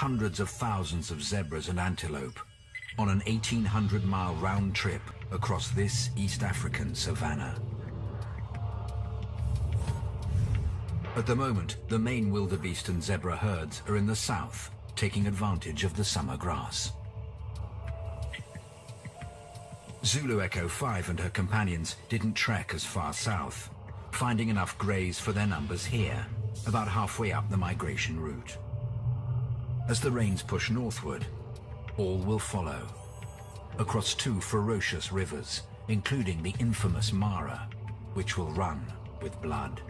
hundreds of thousands of zebras and antelope on an 1,800-mile round trip across this East African savanna. At the moment, the main wildebeest and zebra herds are in the south, taking advantage of the summer grass. Zulu Echo 5 and her companions didn't trek as far south, finding enough graze for their numbers here, about halfway up the migration route. As the rains push northward, all will follow, across two ferocious rivers, including the infamous Mara, which will run with blood.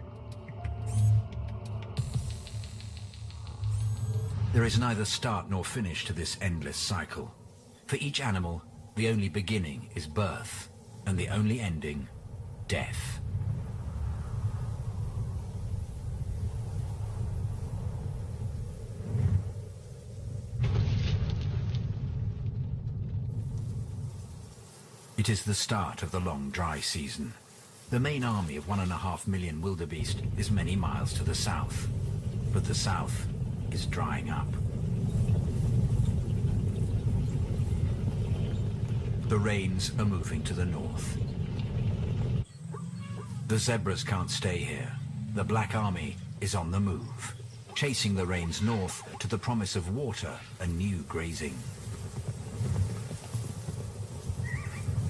There is neither start nor finish to this endless cycle. For each animal, the only beginning is birth, and the only ending, death. It is the start of the long dry season. The main army of 1.5 million wildebeest is many miles to the south, but the south is drying up. The rains are moving to the north. The zebras can't stay here. The Black Army is on the move, chasing the rains north to the promise of water and new grazing.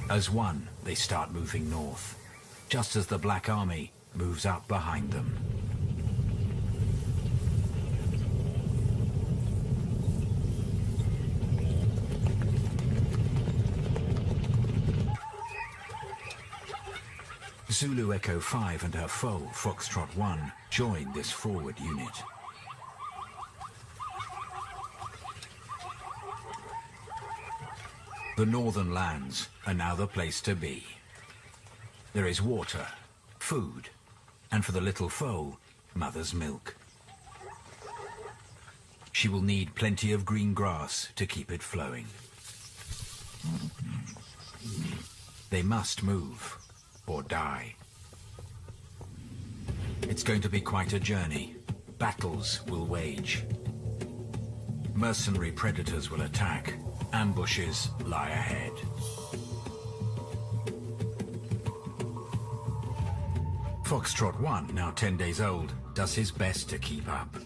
As one, they start moving north, just as the Black Army moves up behind them. Zulu Echo 5 and her foe, Foxtrot 1, join this forward unit. The northern lands are now the place to be. There is water, food, and for the little foe, mother's milk. She will need plenty of green grass to keep it flowing. They must move or die. It's going to be quite a journey. Battles will wage. Mercenary predators will attack. Ambushes lie ahead. Foxtrot 1, now 10 days old, does his best to keep up.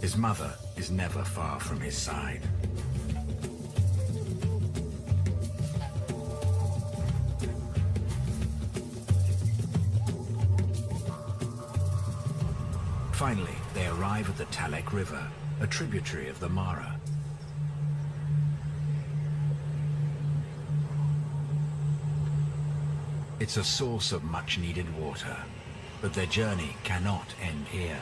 His mother is never far from his side. Finally, they arrive at the Talek River, a tributary of the Mara. It's a source of much-needed water, but their journey cannot end here.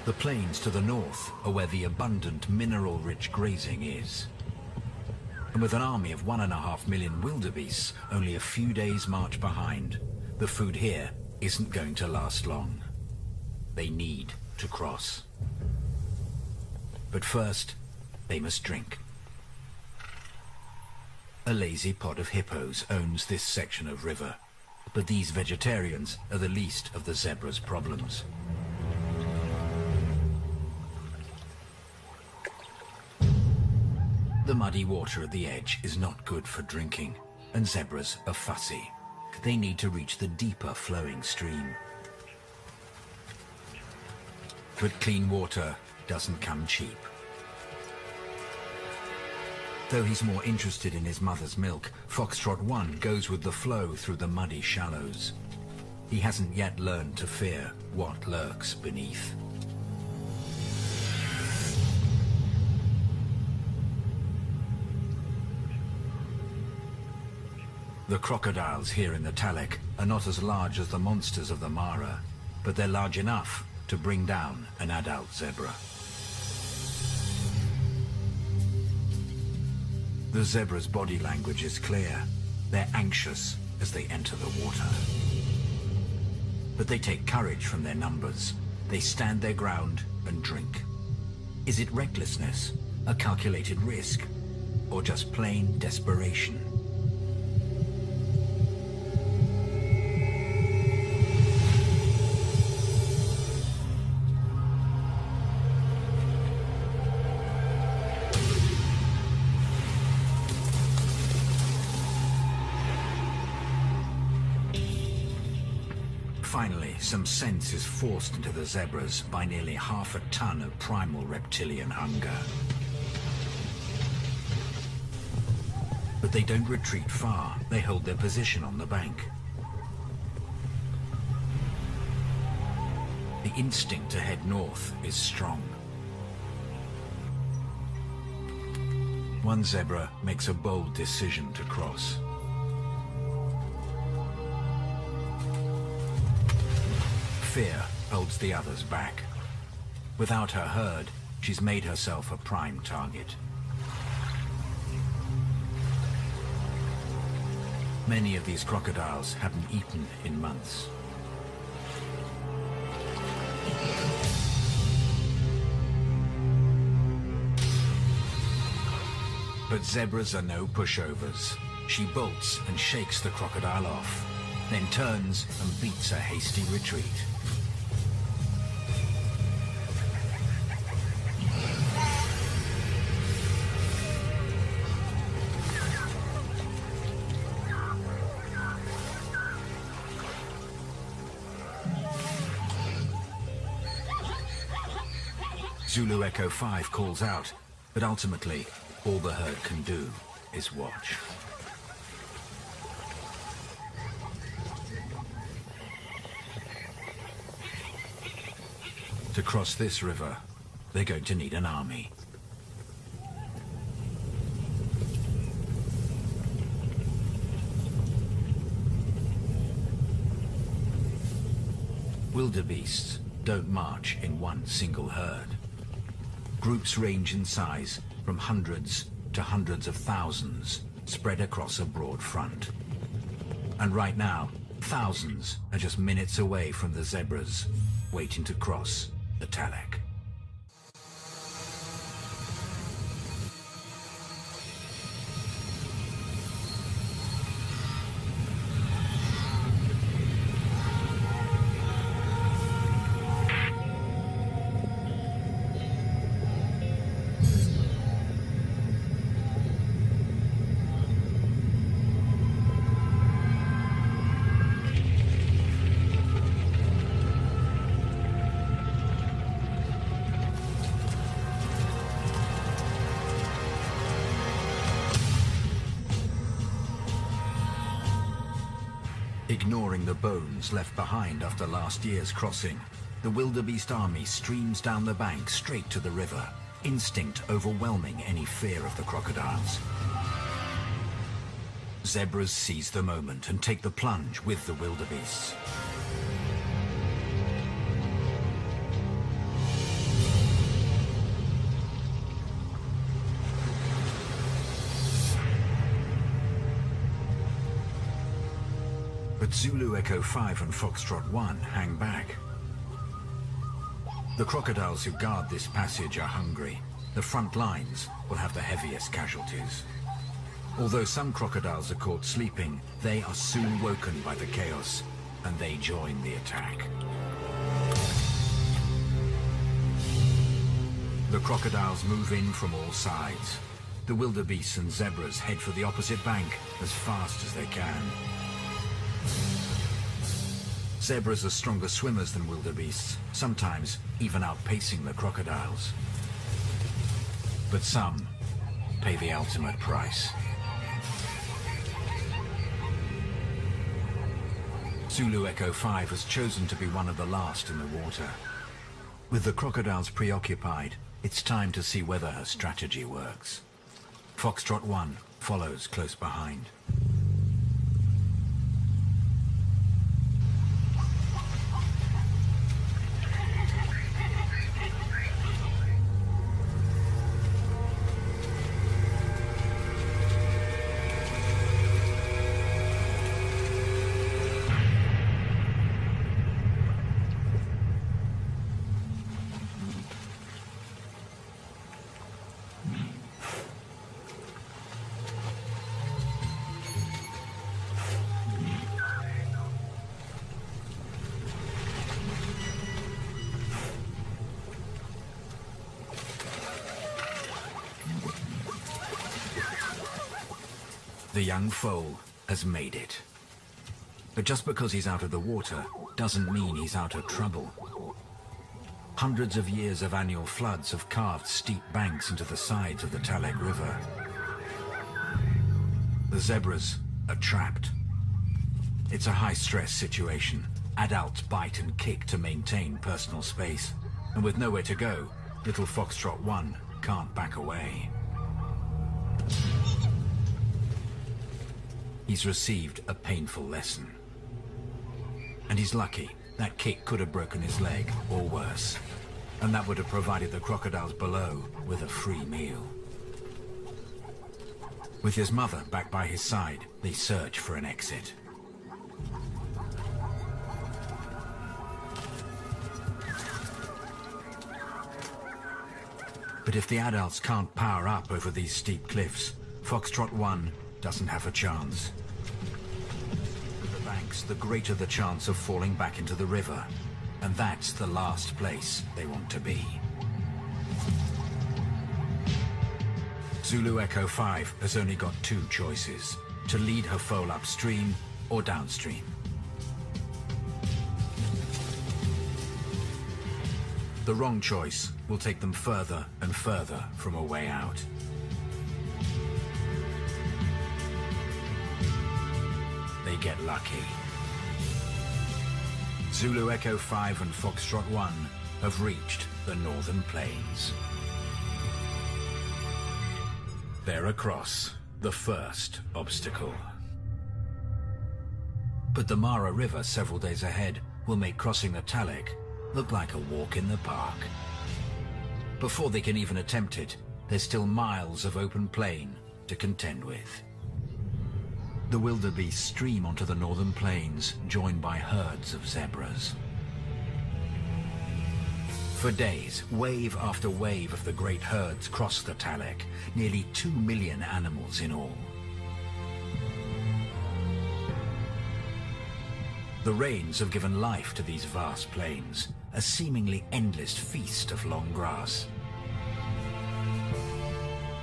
The plains to the north are where the abundant mineral-rich grazing is. And with an army of 1.5 million wildebeests only a few days' march behind, the food here isn't going to last long. They need to cross. But first, they must drink. A lazy pod of hippos owns this section of river, but these vegetarians are the least of the zebra's problems. The muddy water at the edge is not good for drinking, and zebras are fussy. They need to reach the deeper flowing stream. But clean water doesn't come cheap. Though he's more interested in his mother's milk, Foxtrot 1 goes with the flow through the muddy shallows. He hasn't yet learned to fear what lurks beneath. The crocodiles here in the Talek are not as large as the monsters of the Mara, but they're large enough to bring down an adult zebra. The zebra's body language is clear. They're anxious as they enter the water. But they take courage from their numbers. They stand their ground and drink. Is it recklessness, a calculated risk, or just plain desperation? Finally, some sense is forced into the zebras by nearly half a ton of primal reptilian hunger. But they don't retreat far. They hold their position on the bank. The instinct to head north is strong. One zebra makes a bold decision to cross. Fear holds the others back. Without her herd, she's made herself a prime target. Many of these crocodiles haven't eaten in months. But zebras are no pushovers. She bolts and shakes the crocodile off, then turns and beats a hasty retreat. Zulu Echo 5 calls out, but ultimately, all the herd can do is watch. To cross this river, they're going to need an army. Wildebeests don't march in one single herd. Groups range in size from hundreds to hundreds of thousands, spread across a broad front. And right now, thousands are just minutes away from the zebras, waiting to cross the Talek. Ignoring the bones left behind after last year's crossing, the wildebeest army streams down the bank straight to the river, instinct overwhelming any fear of the crocodiles. Zebras seize the moment and take the plunge with the wildebeests. But Zulu Echo 5 and Foxtrot 1 hang back. The crocodiles who guard this passage are hungry. The front lines will have the heaviest casualties. Although some crocodiles are caught sleeping, they are soon woken by the chaos, and they join the attack. The crocodiles move in from all sides. The wildebeests and zebras head for the opposite bank as fast as they can. Zebras are stronger swimmers than wildebeests, sometimes even outpacing the crocodiles. But some pay the ultimate price. Zulu Echo 5 has chosen to be one of the last in the water. With the crocodiles preoccupied, it's time to see whether her strategy works. Foxtrot 1 follows close behind. The young foal has made it. But just because he's out of the water doesn't mean he's out of trouble. Hundreds of years of annual floods have carved steep banks into the sides of the Talek River. The zebras are trapped. It's a high-stress situation. Adults bite and kick to maintain personal space. And with nowhere to go, little Foxtrot 1 can't back away. He's received a painful lesson. And he's lucky. That kick could have broken his leg, or worse. And that would have provided the crocodiles below with a free meal. With his mother back by his side, they search for an exit. But if the adults can't power up over these steep cliffs, Foxtrot 1 doesn't have a chance. The banks, the greater the chance of falling back into the river. And that's the last place they want to be. Zulu Echo 5 has only got two choices: to lead her foal upstream or downstream. The wrong choice will take them further and further from a way out. They get lucky. Zulu Echo 5 and Foxtrot 1 have reached the northern plains. They're across the first obstacle. But the Mara River several days ahead will make crossing the Talek look like a walk in the park. Before they can even attempt it, there's still miles of open plain to contend with. The wildebeest stream onto the northern plains, joined by herds of zebras. For days, wave after wave of the great herds cross the Talek, nearly 2 million animals in all. The rains have given life to these vast plains, a seemingly endless feast of long grass.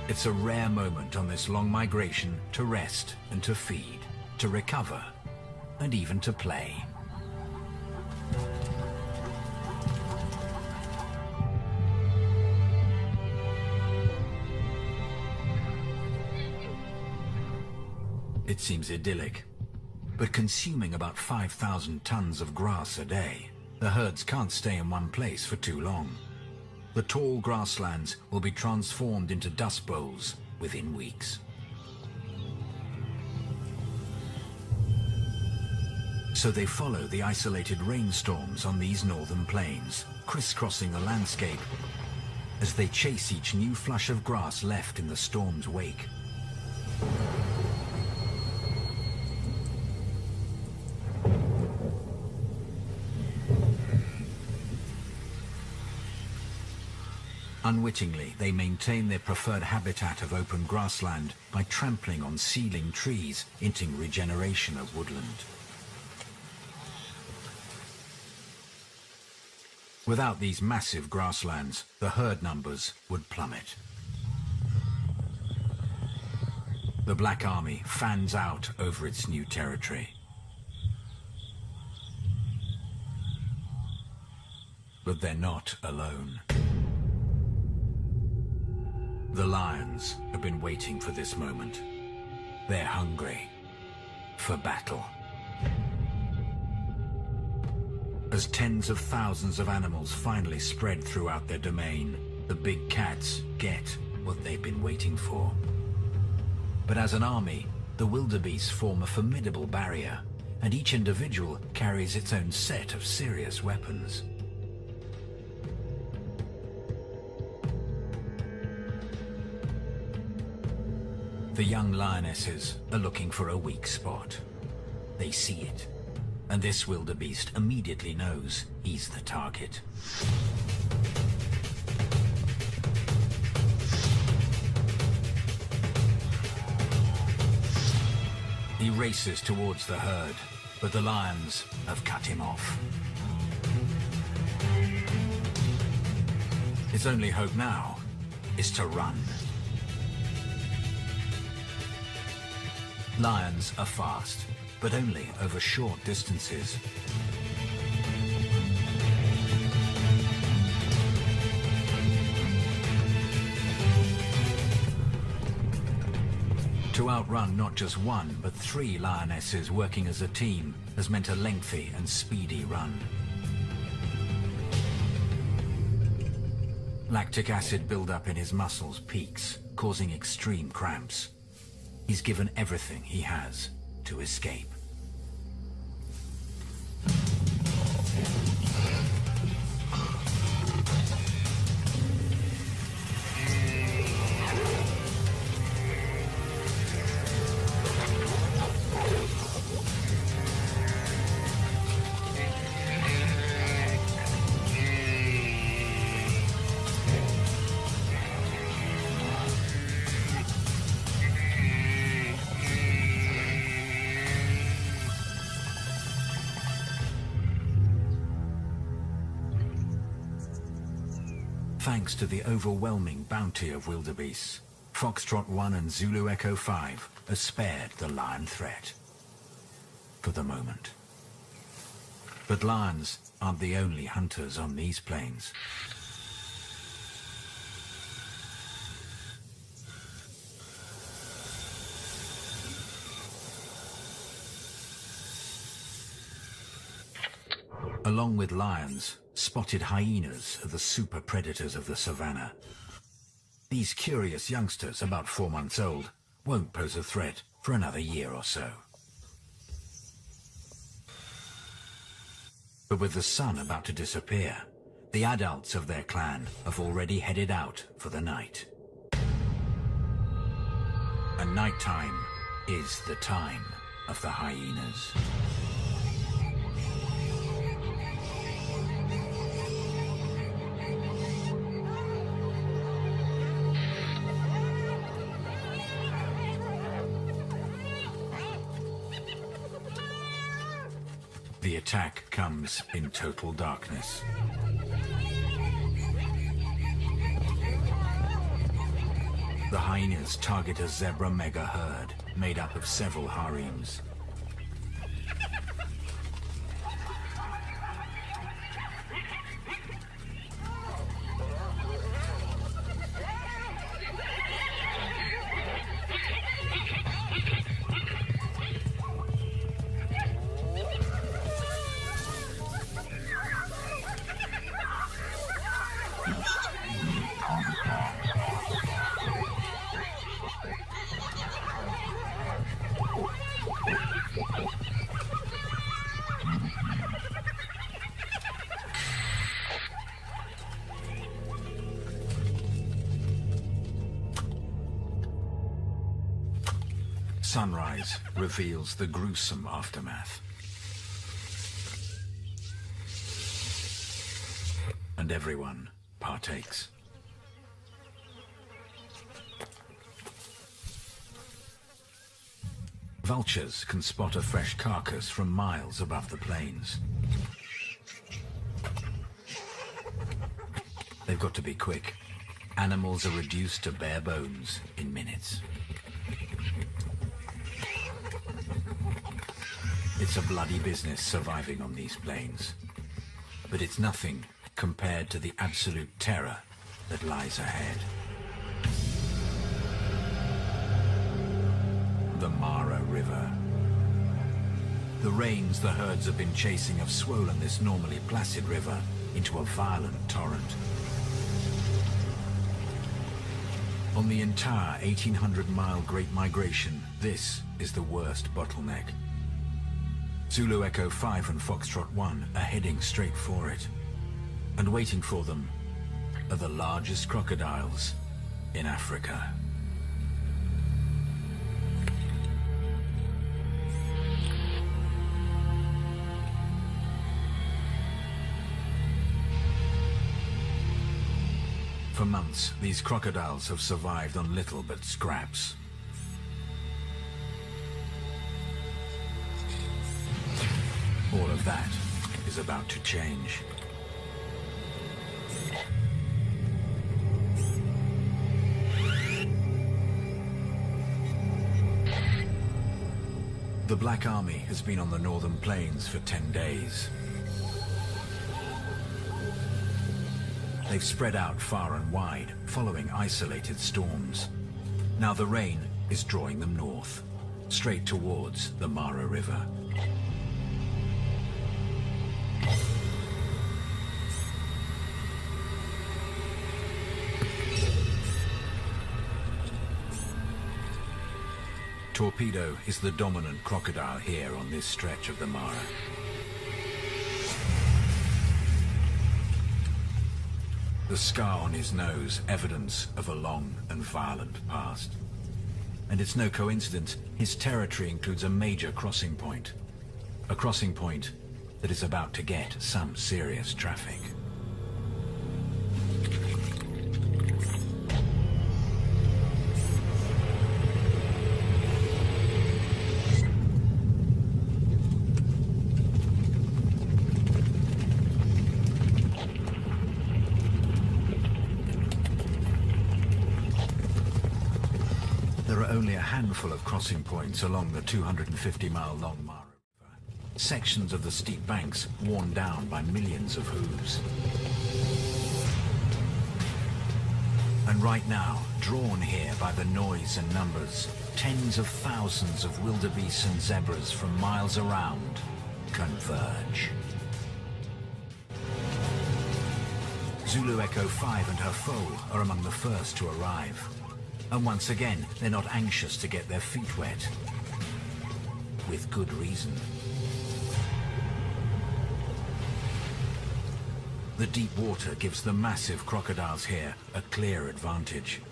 It's a rare moment on this long migration to rest and to feed, to recover, and even to play. It seems idyllic, but consuming about 5,000 tons of grass a day, the herds can't stay in one place for too long. The tall grasslands will be transformed into dust bowls within weeks. So they follow the isolated rainstorms on these northern plains, crisscrossing the landscape as they chase each new flush of grass left in the storm's wake. Unwittingly, they maintain their preferred habitat of open grassland by trampling on seedling trees, hinting regeneration of woodland. Without these massive grasslands, the herd numbers would plummet. The Black Army fans out over its new territory. But they're not alone. The lions have been waiting for this moment. They're hungry for battle. As tens of thousands of animals finally spread throughout their domain, the big cats get what they've been waiting for. But as an army, the wildebeest form a formidable barrier, and each individual carries its own set of serious weapons. The young lionesses are looking for a weak spot. They see it, and this wildebeest immediately knows he's the target. He races towards the herd, but the lions have cut him off. His only hope now is to run. Lions are fast, but only over short distances. To outrun not just one, but 3 lionesses working as a team has meant a lengthy and speedy run. Lactic acid buildup in his muscles peaks, causing extreme cramps. He's given everything he has to escape. Thanks to the overwhelming bounty of wildebeest, Foxtrot 1 and Zulu Echo 5 are spared the lion threat. For the moment. But lions aren't the only hunters on these plains. Along with lions, spotted hyenas are the super predators of the savannah. These curious youngsters, about 4 months old, won't pose a threat for another year or so. But with the sun about to disappear, the adults of their clan have already headed out for the night. And nighttime is the time of the hyenas. The attack comes in total darkness. The hyenas target a zebra mega herd made up of several harems. Sunrise reveals the gruesome aftermath. And everyone partakes. Vultures can spot a fresh carcass from miles above the plains. They've got to be quick. Animals are reduced to bare bones in minutes. It's a bloody business surviving on these plains, but it's nothing compared to the absolute terror that lies ahead. The Mara River. The rains the herds have been chasing have swollen this normally placid river into a violent torrent. On the entire 1,800-mile Great Migration, this is the worst bottleneck. Zulu Echo 5 and Foxtrot 1 are heading straight for it. And waiting for them are the largest crocodiles in Africa. For months, these crocodiles have survived on little but scraps. All of that is about to change. The Black Army has been on the northern plains for 10 days. They've spread out far and wide, following isolated storms. Now the rain is drawing them north, straight towards the Mara River. Torpedo is the dominant crocodile here on this stretch of the Mara. The scar on his nose, evidence of a long and violent past. And it's no coincidence, his territory includes a major crossing point. A crossing point that is about to get some serious traffic. Only a handful of crossing points along the 250-mile-long Mara River. Sections of the steep banks worn down by millions of hooves. And right now, drawn here by the noise and numbers, tens of thousands of wildebeest and zebras from miles around converge. Zulu Echo 5 and her foal are among the first to arrive. And once again, they're not anxious to get their feet wet. With good reason. The deep water gives the massive crocodiles here a clear advantage.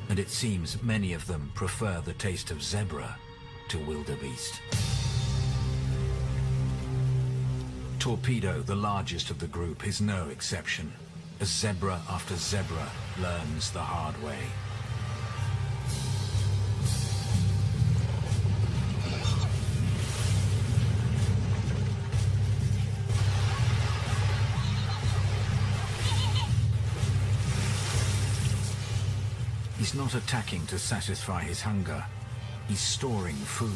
And it seems many of them prefer the taste of zebra to wildebeest. Torpedo, the largest of the group, is no exception. As zebra after zebra learns the hard way. He's not attacking to satisfy his hunger. He's storing food.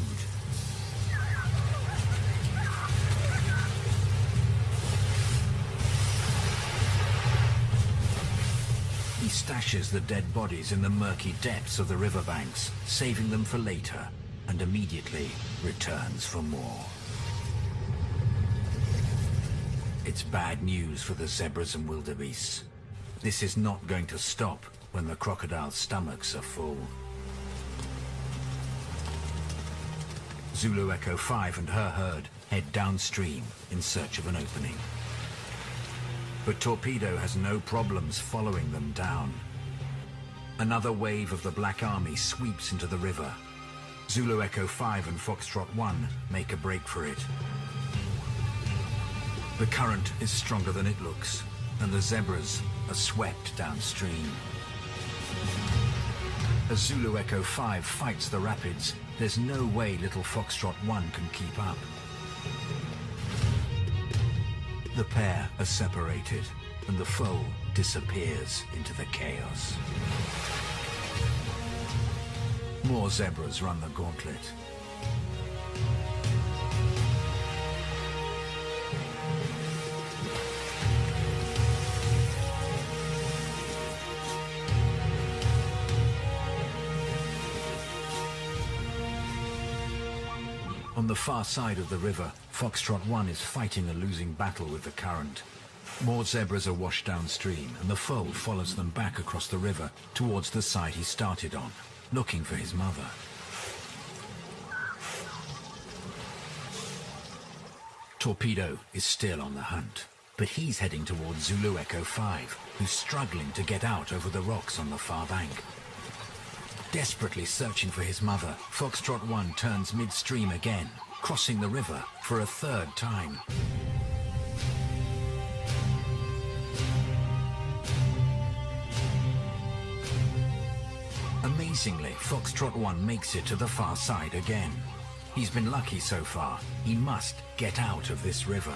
He stashes the dead bodies in the murky depths of the riverbanks, saving them for later, and immediately returns for more. It's bad news for the zebras and wildebeests. This is not going to stop when the crocodile's stomachs are full. Zulu Echo 5 and her herd head downstream in search of an opening. But Torpedo has no problems following them down. Another wave of the Black Army sweeps into the river. Zulu Echo 5 and Foxtrot 1 make a break for it. The current is stronger than it looks, and the zebras are swept downstream. As Zulu Echo 5 fights the rapids, there's no way little Foxtrot 1 can keep up. The pair are separated, and the foe disappears into the chaos. More zebras run the gauntlet. On the far side of the river, Foxtrot 1 is fighting a losing battle with the current. More zebras are washed downstream, and the foal follows them back across the river towards the side he started on, looking for his mother. Torpedo is still on the hunt, but he's heading towards Zulu Echo 5, who's struggling to get out over the rocks on the far bank. Desperately searching for his mother, Foxtrot 1 turns midstream again, crossing the river for a third time. Amazingly, Foxtrot 1 makes it to the far side again. He's been lucky so far. He must get out of this river.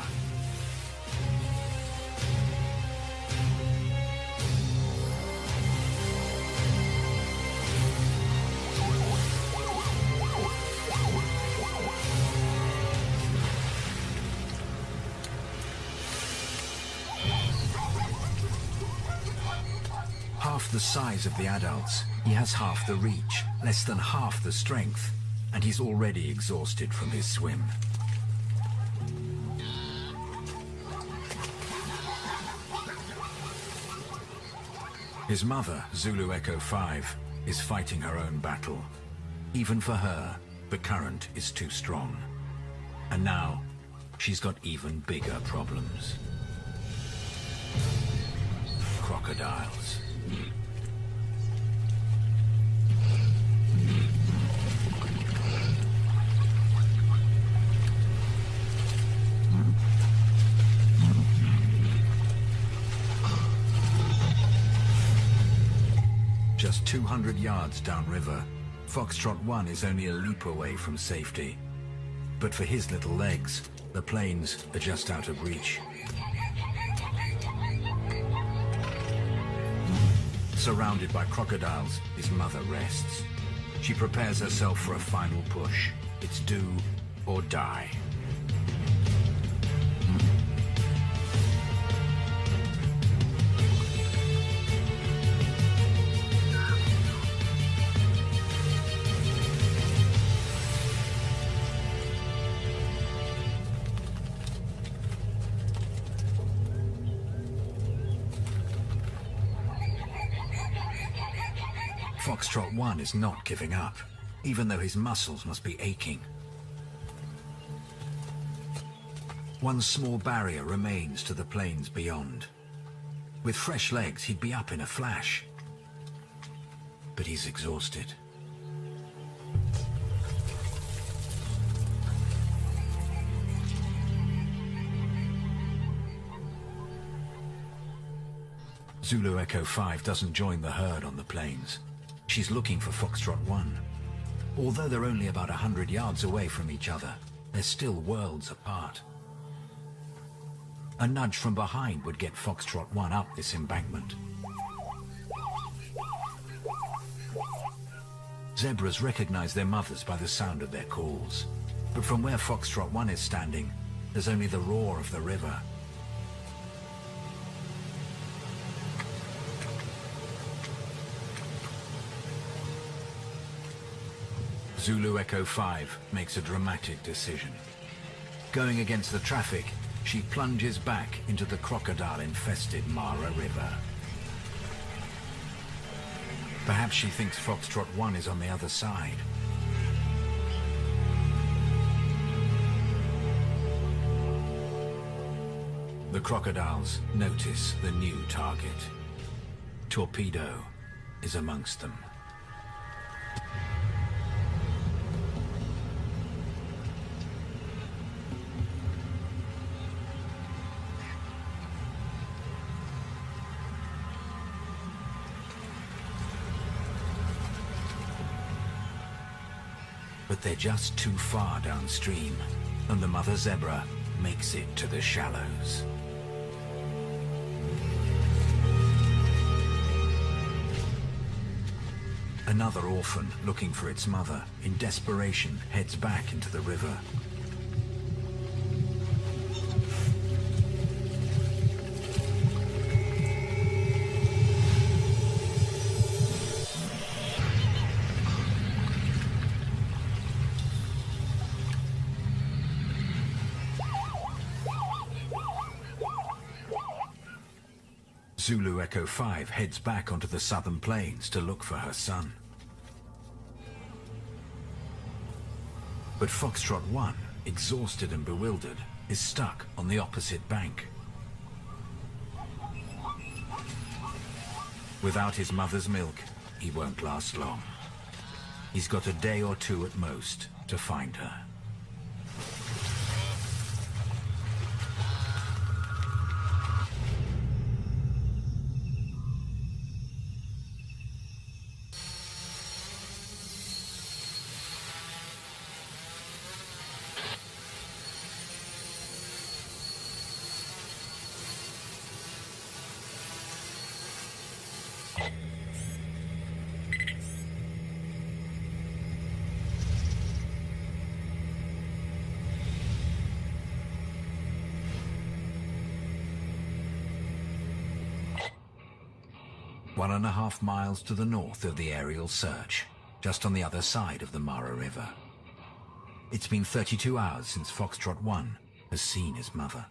half the size of the adults, he has half the reach, less than half the strength, and he's already exhausted from his swim. His mother, Zulu Echo 5, is fighting her own battle. Even for her, the current is too strong. And now, she's got even bigger problems. Crocodiles. Just 200 yards downriver, Foxtrot 1 is only a leap away from safety. But for his little legs, the plains are just out of reach. Surrounded by crocodiles, his mother rests. She prepares herself for a final push. It's do or die. Foxtrot 1 is not giving up, even though his muscles must be aching. One small barrier remains to the plains beyond. With fresh legs, he'd be up in a flash. But he's exhausted. Zulu Echo 5 doesn't join the herd on the plains. She's looking for Foxtrot 1. Although they're only about 100 yards away from each other, they're still worlds apart. A nudge from behind would get Foxtrot 1 up this embankment. Zebras recognize their mothers by the sound of their calls. But from where Foxtrot 1 is standing, there's only the roar of the river. Zulu Echo 5 makes a dramatic decision. Going against the traffic, she plunges back into the crocodile-infested Mara River. Perhaps she thinks Foxtrot 1 is on the other side. The crocodiles notice the new target. Torpedo is amongst them. But they're just too far downstream, and the mother zebra makes it to the shallows. Another orphan looking for its mother, in desperation, heads back into the river. Zulu Echo 5 heads back onto the southern plains to look for her son. But Foxtrot 1, exhausted and bewildered, is stuck on the opposite bank. Without his mother's milk, he won't last long. He's got a day or two at most to find her. 1.5 miles to the north of the aerial search, just on the other side of the Mara River. It's been 32 hours since Foxtrot 1 has seen his mother.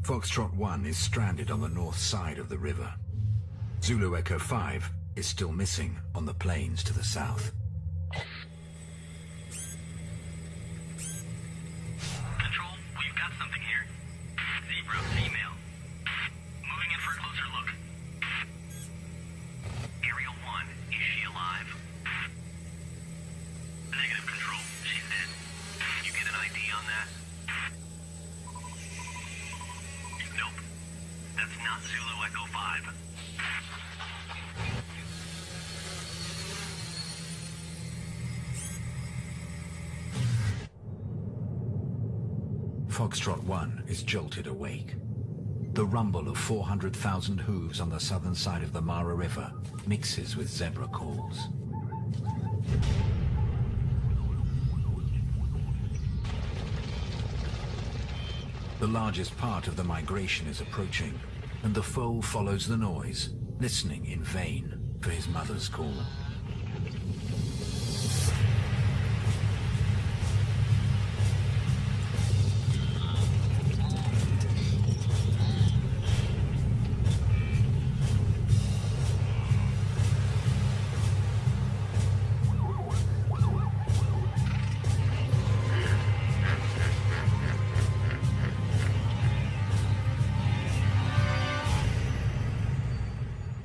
Foxtrot 1 is stranded on the north side of the river. Zulu Echo 5 is still missing on the plains to the south. Control, we've got something here. Zebra, female. Moving in for a closer look. Ariel 1, is she alive? Negative, Control, she's dead. You get an ID on that? Nope. That's not Zulu Echo 5. Foxtrot 1 is jolted awake. The rumble of 400,000 hooves on the southern side of the Mara River mixes with zebra calls. The largest part of the migration is approaching, and the foal follows the noise, listening in vain for his mother's call.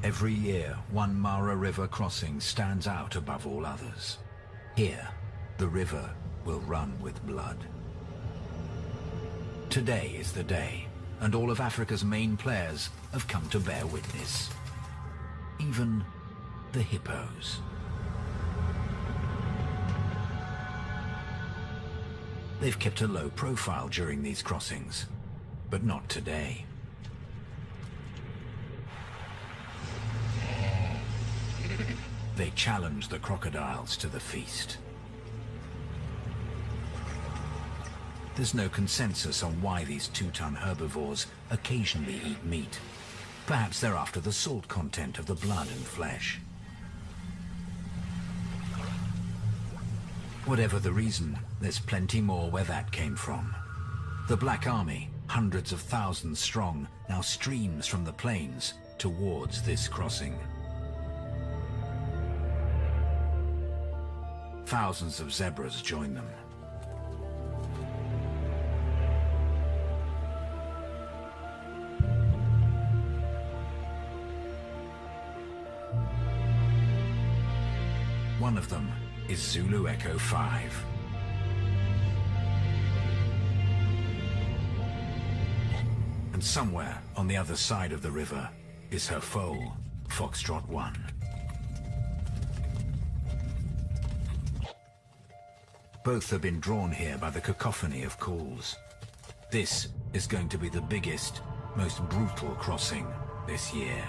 Every year, one Mara River crossing stands out above all others. Here, the river will run with blood. Today is the day, and all of Africa's main players have come to bear witness. Even the hippos. They've kept a low profile during these crossings, but not today. They challenge the crocodiles to the feast. There's no consensus on why these two-ton herbivores occasionally eat meat. Perhaps they're after the salt content of the blood and flesh. Whatever the reason, there's plenty more where that came from. The Black Army, hundreds of thousands strong, now streams from the plains towards this crossing. Thousands of zebras join them. One of them is Zulu Echo 5. And somewhere on the other side of the river is her foal, Foxtrot 1. Both have been drawn here by the cacophony of calls. This is going to be the biggest, most brutal crossing this year.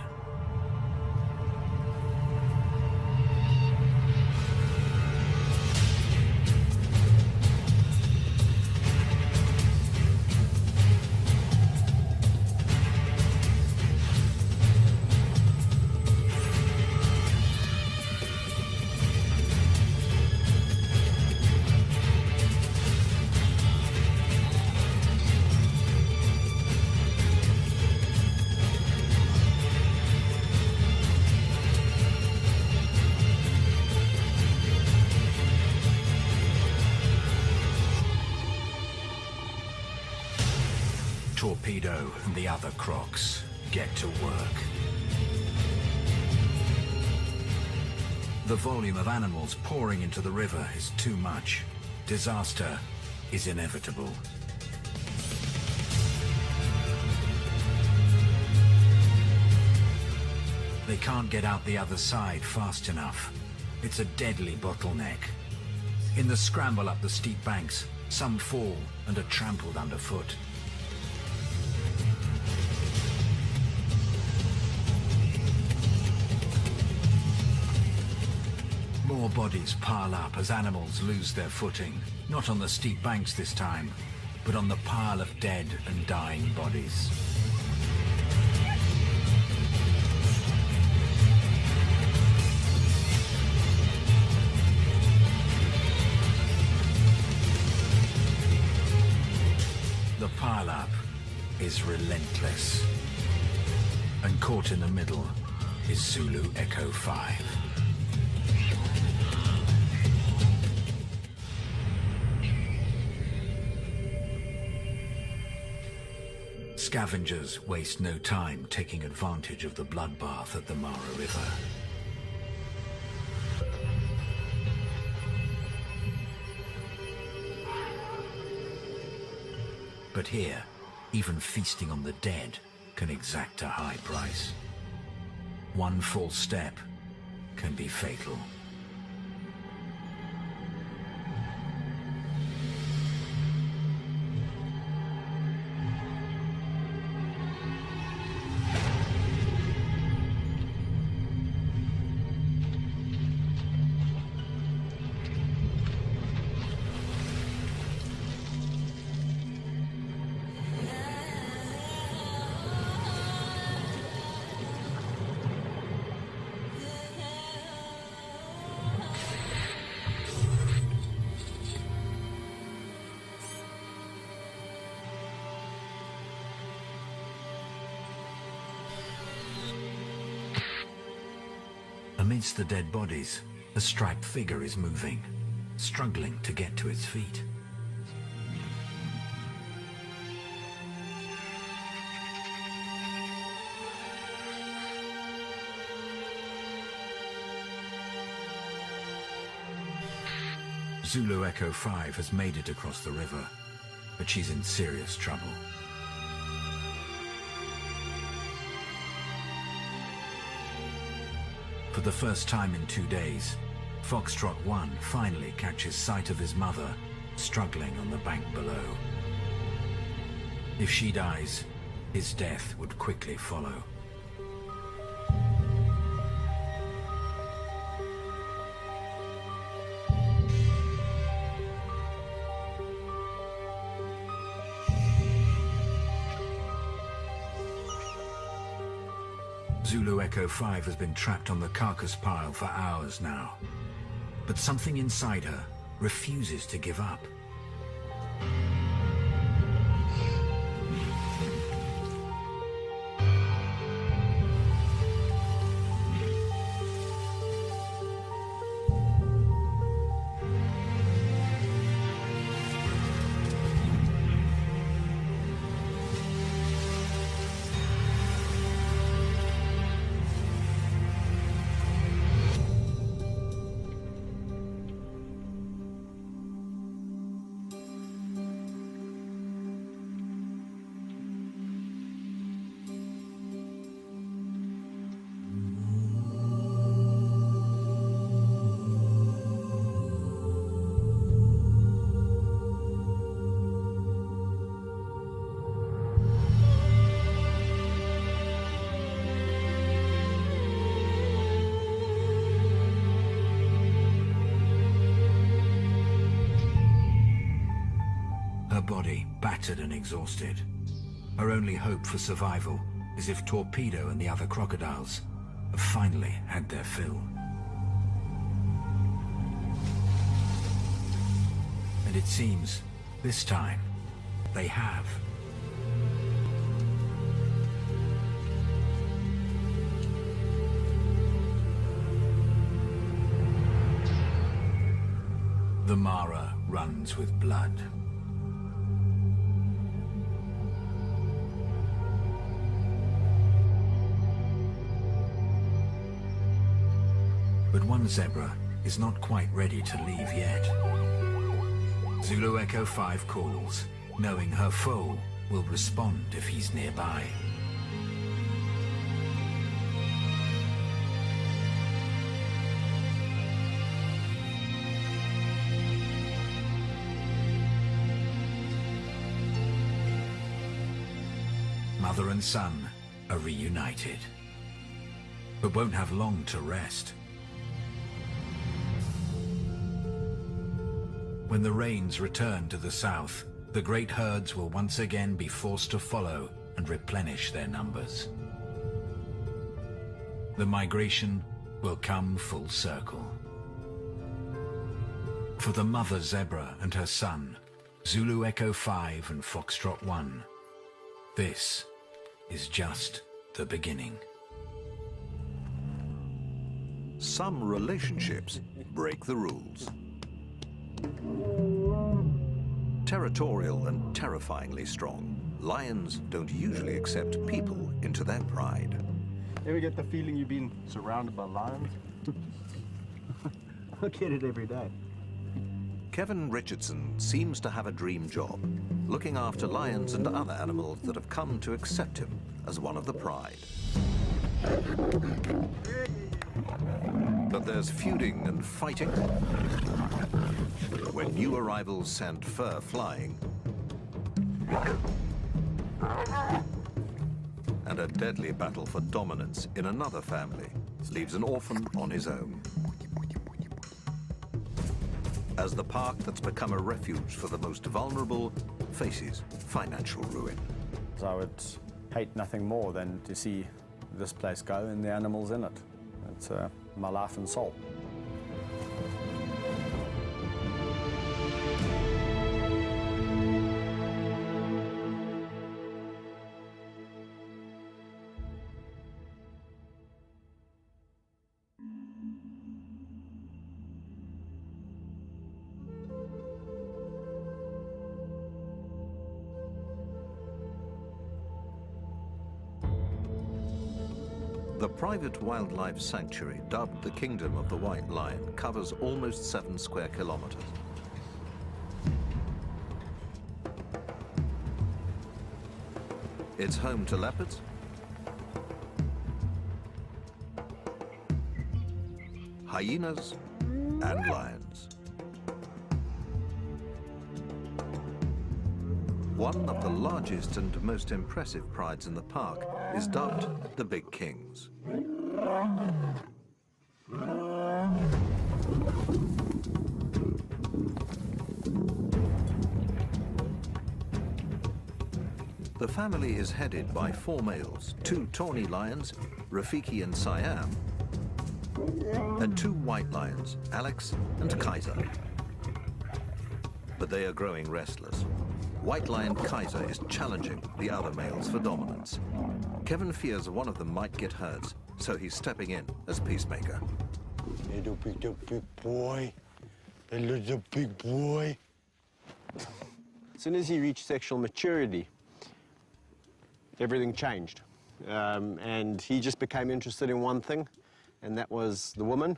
Torpedo and the other crocs get to work. The volume of animals pouring into the river is too much. Disaster is inevitable. They can't get out the other side fast enough. It's a deadly bottleneck. In the scramble up the steep banks, some fall and are trampled underfoot. More bodies pile up as animals lose their footing. Not on the steep banks this time, but on the pile of dead and dying bodies. The pile-up is relentless. And caught in the middle is Zulu Echo 5. Scavengers waste no time taking advantage of the bloodbath at the Mara River. But here, even feasting on the dead can exact a high price. One false step can be fatal. Amidst the dead bodies, a striped figure is moving, struggling to get to its feet. Zulu Echo 5 has made it across the river, but she's in serious trouble. For the first time in 2 days, Foxtrot 1 finally catches sight of his mother, struggling on the bank below. If she dies, his death would quickly follow. Zulu Echo 5 has been trapped on the carcass pile for hours now. But something inside her refuses to give up. Body battered and exhausted. Her only hope for survival is if Torpedo and the other crocodiles have finally had their fill. And it seems, this time, they have. The Mara runs with blood. But one zebra is not quite ready to leave yet. Zulu Echo 5 calls, knowing her foe will respond if he's nearby. Mother and son are reunited, but won't have long to rest. When the rains return to the south, The great herds will once again be forced to follow and replenish their numbers. The migration will come full circle. For the mother zebra and her son, Zulu Echo 5 and Foxtrot 1, this is just the beginning. Some relationships break the rules. Territorial and terrifyingly strong, lions don't usually accept people into their pride. Ever get the feeling you've been surrounded by lions? I get it every day. Kevin Richardson seems to have a dream job, looking after lions and other animals that have come to accept him as one of the pride. But there's feuding and fighting when new arrivals send fur flying, and a deadly battle for dominance in another family leaves an orphan on his own. As the park that's become a refuge for the most vulnerable faces financial ruin. I would hate nothing more than to see this place go and the animals in it. It's my life and soul. The private wildlife sanctuary, dubbed the Kingdom of the White Lion, covers almost 7 square kilometers. It's home to leopards, hyenas, and lions. One of the largest and most impressive prides in the park is dubbed the Big Kings. The family is headed by 4 males, 2 tawny lions, Rafiki and Siam, and 2 white lions, Alex and Kaiser. But they are growing restless. White lion Kaiser is challenging the other males for dominance. Kevin fears one of them might get hurt, so he's stepping in as peacemaker. Little big boy. A little big boy. As soon as he reached sexual maturity, everything changed. And he just became interested in one thing, and that was the woman.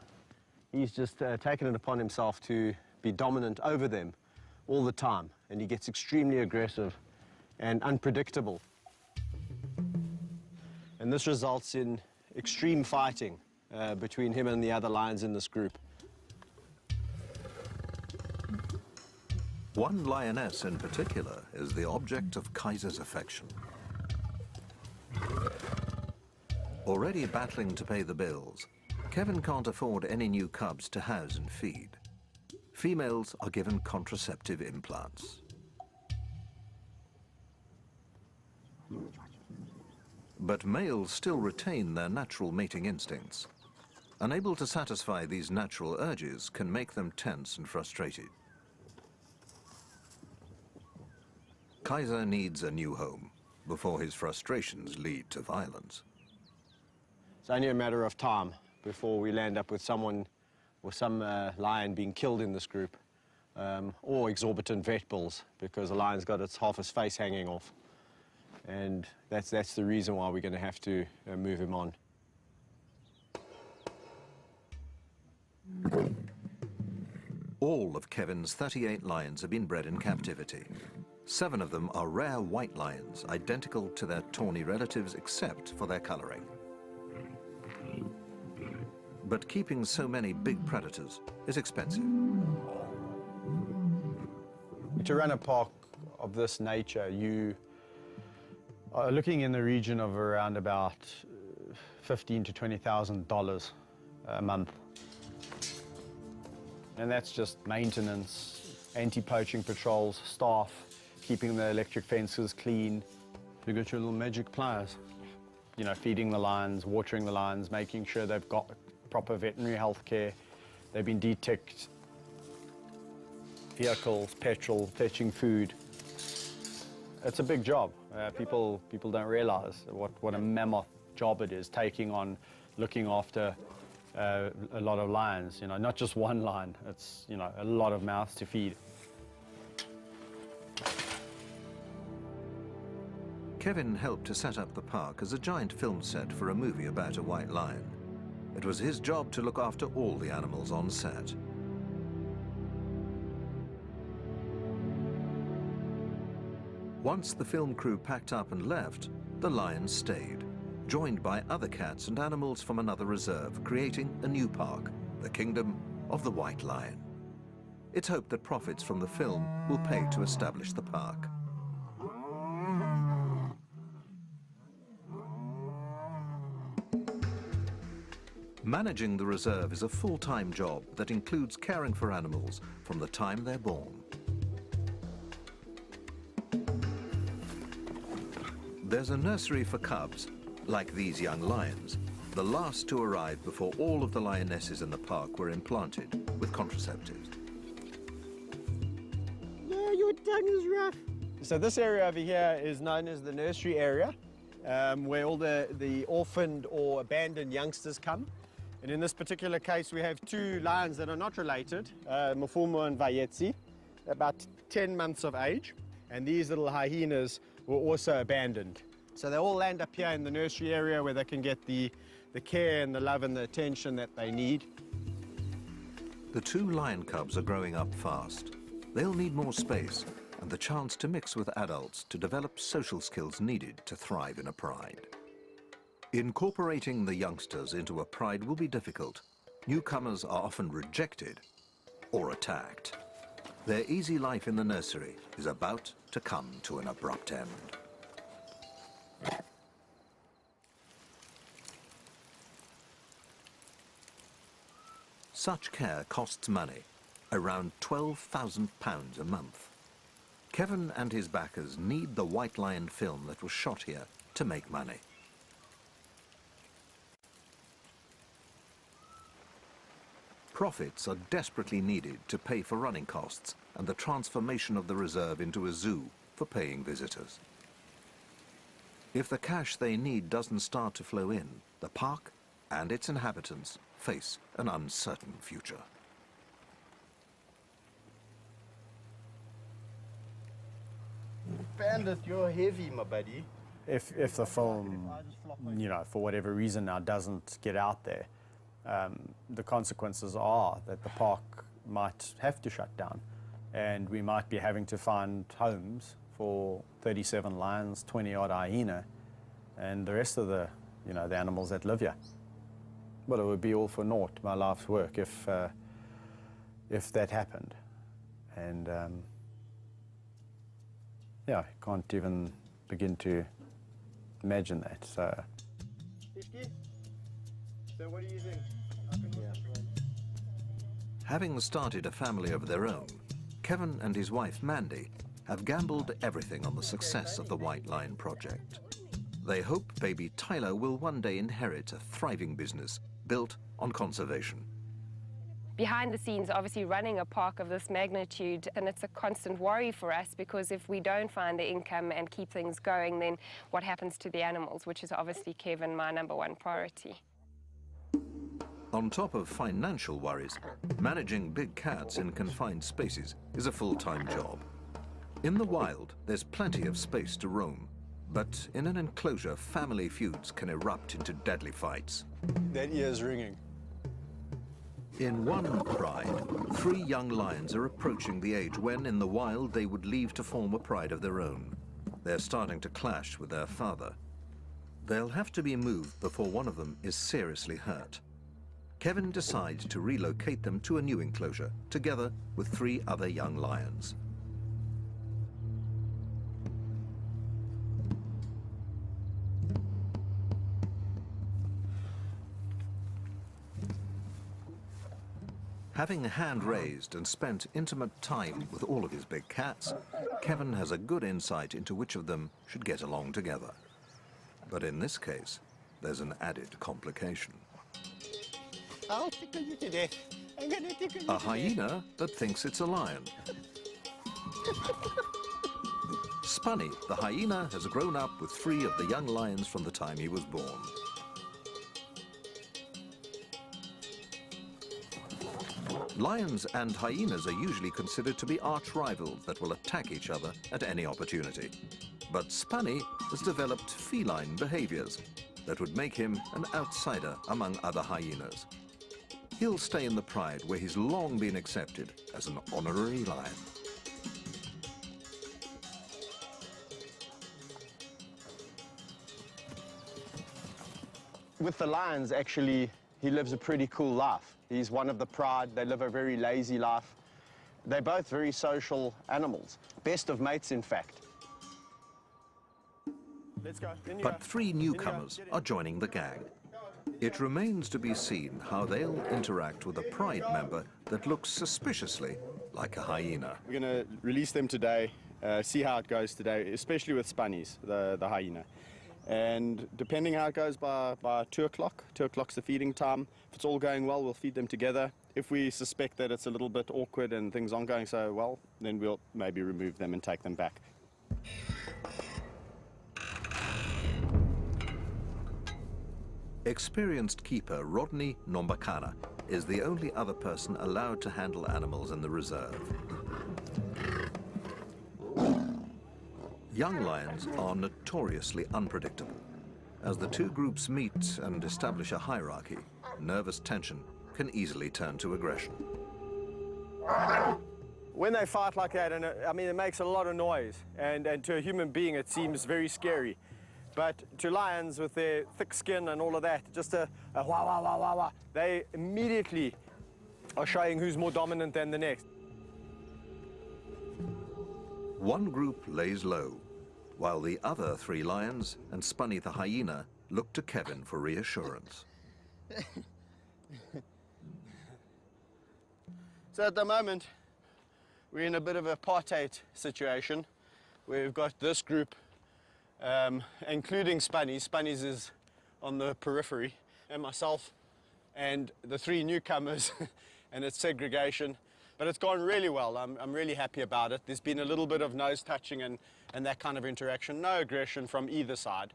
He's just taken it upon himself to be dominant over them all the time, and he gets extremely aggressive and unpredictable. And this results in extreme fighting between him and the other lions in this group. One lioness in particular is the object of Kaiser's affection. Already battling to pay the bills, Kevin can't afford any new cubs to house and feed. Females are given contraceptive implants. But males still retain their natural mating instincts. Unable to satisfy these natural urges can make them tense and frustrated. Kaiser needs a new home before his frustrations lead to violence. It's only a matter of time before we land up with someone or some lion being killed in this group, or exorbitant vet bills because the lion's got half his face hanging off. And that's the reason why we're going to have to move him on. All of Kevin's 38 lions have been bred in captivity. 7 of them are rare white lions, identical to their tawny relatives except for their coloring. But keeping so many big predators is expensive. To run a park of this nature, you are looking in the region of around about $15,000 to $20,000 a month. And that's just maintenance, anti-poaching patrols, staff, keeping the electric fences clean. You got your little magic pliers. You know, feeding the lions, watering the lions, making sure they've got proper veterinary health care. They've been deticked. Vehicles, petrol, fetching food. It's a big job. People don't realize what a mammoth job it is, taking on, looking after a lot of lions, you know, not just one lion. It's, you know, a lot of mouths to feed. Kevin helped to set up the park as a giant film set for a movie about a white lion. It was his job to look after all the animals on set. Once the film crew packed up and left, the lions stayed, joined by other cats and animals from another reserve, creating a new park, the Kingdom of the White Lion. It's hoped that profits from the film will pay to establish the park. Managing the reserve is a full-time job that includes caring for animals from the time they're born. There's a nursery for cubs, like these young lions, the last to arrive before all of the lionesses in the park were implanted with contraceptives. Yeah, your tongue is rough. So this area over here is known as the nursery area, where all the orphaned or abandoned youngsters come. And in this particular case, we have two lions that are not related, Mfumo and Vayetsi, about 10 months of age. And these little hyenas were also abandoned. So they all land up here in the nursery area where they can get the care and the love and the attention that they need. The two lion cubs are growing up fast. They'll need more space and the chance to mix with adults to develop social skills needed to thrive in a pride. Incorporating the youngsters into a pride will be difficult. Newcomers are often rejected or attacked. Their easy life in the nursery is about to come to an abrupt end. Such care costs money, around £12,000 a month. Kevin and his backers need the White Lion film that was shot here to make money. Profits are desperately needed to pay for running costs and the transformation of the reserve into a zoo for paying visitors. If the cash they need doesn't start to flow in, the park and its inhabitants face an uncertain future. Bandit, you're heavy, my buddy. If the film, you know, for whatever reason now doesn't get out there, the consequences are that the park might have to shut down, and we might be having to find homes for 37 lions, 20-odd hyena, and the rest of the, you know, the animals that live here. Well, it would be all for naught, my life's work, if that happened. And yeah, I can't even begin to imagine that. So. 50? So what do you think? Having started a family of their own, Kevin and his wife Mandy have gambled everything on the success of the White Lion project. They hope baby Tyler will one day inherit a thriving business built on conservation. Behind the scenes, obviously running a park of this magnitude, and it's a constant worry for us, because if we don't find the income and keep things going, then what happens to the animals, which is obviously, Kevin, my #1 priority. On top of financial worries, managing big cats in confined spaces is a full-time job. In the wild, there's plenty of space to roam, but in an enclosure, family feuds can erupt into deadly fights. That ear's ringing. In one pride, 3 young lions are approaching the age when, in the wild, they would leave to form a pride of their own. They're starting to clash with their father. They'll have to be moved before one of them is seriously hurt. Kevin decides to relocate them to a new enclosure, together with 3 other young lions. Having hand-raised and spent intimate time with all of his big cats, Kevin has a good insight into which of them should get along together. But in this case, there's an added complication. I'll tickle you to death. I'm gonna tickle you A hyena that thinks it's a lion. Spunny, the hyena, has grown up with 3 of the young lions from the time he was born. Lions and hyenas are usually considered to be arch rivals that will attack each other at any opportunity. But Spunny has developed feline behaviors that would make him an outsider among other hyenas. He'll stay in the pride where he's long been accepted as an honorary lion. With the lions, actually, he lives a pretty cool life. He's one of the pride. They live a very lazy life. They're both very social animals. Best of mates, in fact. Let's go. In you But go. 3 newcomers are joining the gang. It remains to be seen how they'll interact with a pride member that looks suspiciously like a hyena. We're going to release them today, see how it goes today, especially with Spunnies, the hyena. And depending how it goes by 2 o'clock, 2 o'clock's the feeding time. If it's all going well, we'll feed them together. If we suspect that it's a little bit awkward and things aren't going so well, then we'll maybe remove them and take them back. Experienced keeper Rodney Nombakana is the only other person allowed to handle animals in the reserve. Young lions are notoriously unpredictable. As the 2 groups meet and establish a hierarchy, nervous tension can easily turn to aggression. When they fight like that, and I mean, it makes a lot of noise, and to a human being it seems very scary. But to lions with their thick skin and all of that, just a wah, wah, wah, wah, wah, they immediately are showing who's more dominant than the next. One group lays low, while the other 3 lions and Spunny the hyena look to Kevin for reassurance. So at the moment, we're in a bit of a apartheid situation. We've got this group, including Spunnies. Spunnies is on the periphery, and myself, and the 3 newcomers, and it's segregation. But it's gone really well. I'm really happy about it. There's been a little bit of nose touching and that kind of interaction. No aggression from either side.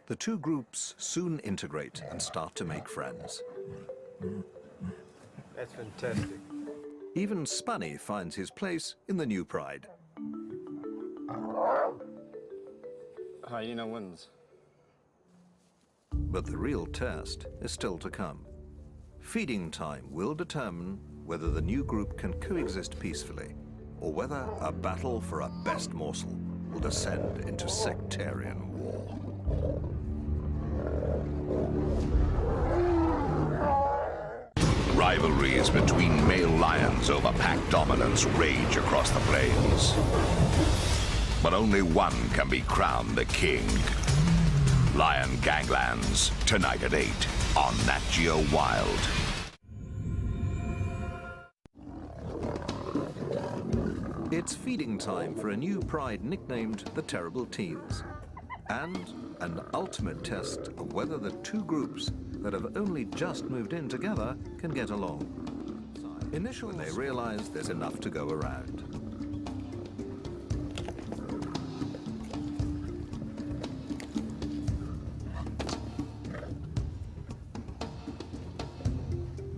The 2 groups soon integrate and start to make friends. That's fantastic. Even Spunny finds his place in the new pride. Hyena wins. But the real test is still to come. Feeding time will determine whether the new group can coexist peacefully, or whether a battle for a best morsel will descend into sectarian war. Rivalries between male lions over pack dominance rage across the plains. But only one can be crowned the king. Lion Ganglands, tonight at 8 on Nat Geo Wild. It's feeding time for a new pride nicknamed the Terrible Teens, and an ultimate test of whether the 2 groups that have only just moved in together can get along. Initially, they realize there's enough to go around.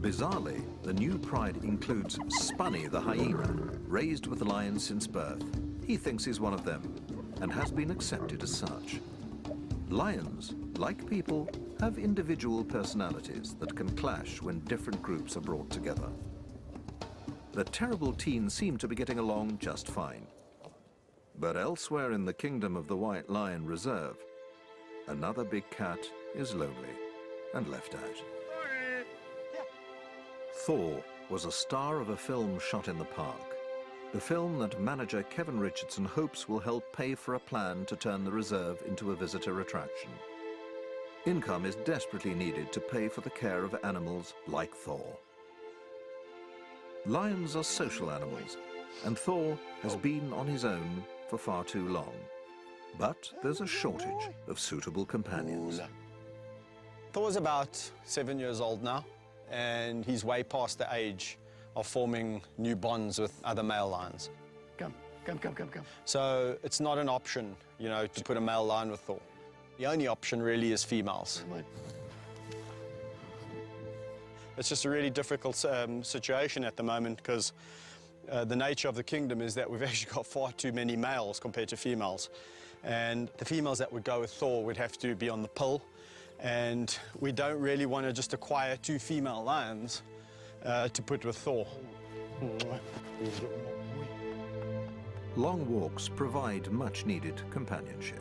Bizarrely, the new pride includes Spunny the hyena, raised with lions since birth. He thinks he's one of them, and has been accepted as such. Lions, like people, have individual personalities that can clash when different groups are brought together. The Terrible Teens seem to be getting along just fine. But elsewhere in the kingdom of the White Lion Reserve, another big cat is lonely and left out. Thor was a star of a film shot in the park. The film that manager Kevin Richardson hopes will help pay for a plan to turn the reserve into a visitor attraction. Income is desperately needed to pay for the care of animals like Thor. Lions are social animals, and Thor has been on his own for far too long. But there's a shortage of suitable companions. Thor's about 7 years old now, and he's way past the age of forming new bonds with other male lions. Come. So it's not an option, you know, to put a male lion with Thor. The only option really is females. Come on. It's just a really difficult situation at the moment because the nature of the kingdom is that we've actually got far too many males compared to females. And the females that would go with Thor would have to be on the pill. And we don't really want to just acquire 2 female lions to put with Thor. Long walks provide much-needed companionship.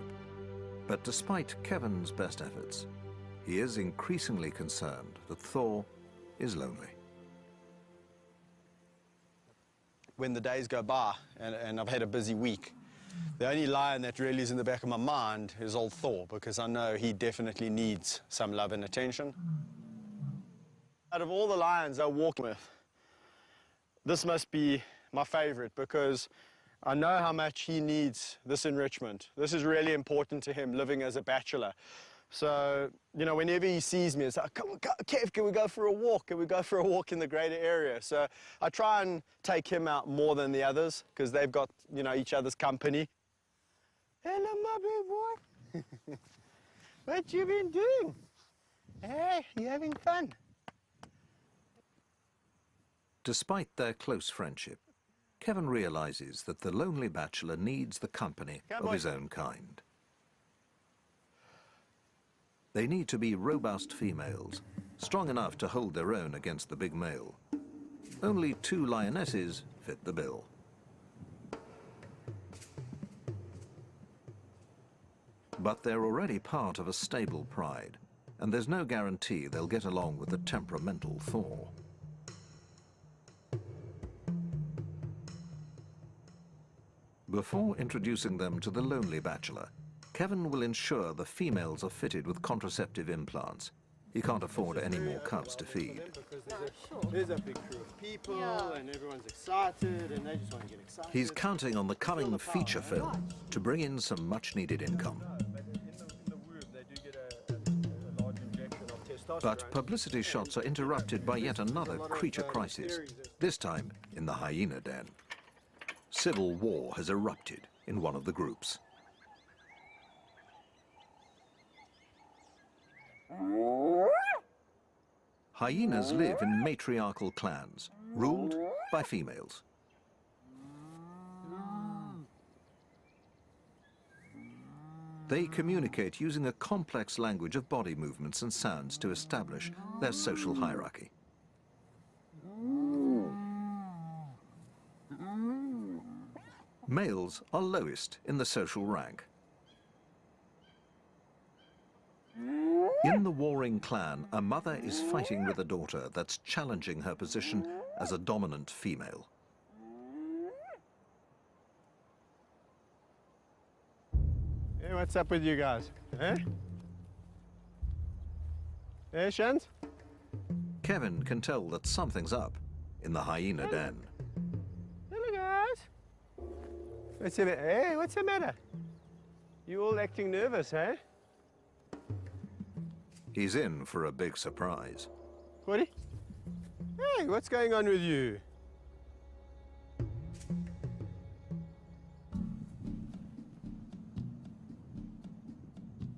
But despite Kevin's best efforts, he is increasingly concerned that Thor is lonely. When the days go by and I've had a busy week, the only lion that really is in the back of my mind is old Thor, because I know he definitely needs some love and attention. Out of all the lions I walk with, this must be my favorite because I know how much he needs this enrichment. This is really important to him, living as a bachelor. So, you know, whenever he sees me, it's like, come on, Kev, can we go for a walk? Can we go for a walk in the greater area? So I try and take him out more than the others because they've got, you know, each other's company. Hello, my big boy. What you been doing? Hey, you having fun? Despite their close friendship, Kevin realizes that the lonely bachelor needs the company of his own kind. They need to be robust females, strong enough to hold their own against the big male. Only 2 lionesses fit the bill. But they're already part of a stable pride, and there's no guarantee they'll get along with the temperamental Thor. Before introducing them to the lonely bachelor, Kevin will ensure the females are fitted with contraceptive implants. He can't afford any more cubs to feed. There's a big crew of people, and everyone's excited, and they just want to get excited. He's counting on the coming feature film to bring in some much-needed income. But publicity shots are interrupted by yet another creature crisis, this time in the hyena den. Civil war has erupted in one of the groups. Hyenas live in matriarchal clans, ruled by females. They communicate using a complex language of body movements and sounds to establish their social hierarchy. Males are lowest in the social rank. In the warring clan, a mother is fighting with a daughter that's challenging her position as a dominant female. Hey, what's up with you guys? Eh? Hey, Shans? Kevin can tell that something's up in the hyena den. Hello, guys. What's the matter? Hey, what's the matter? You all acting nervous, eh? He's in for a big surprise. Woody? Hey, what's going on with you?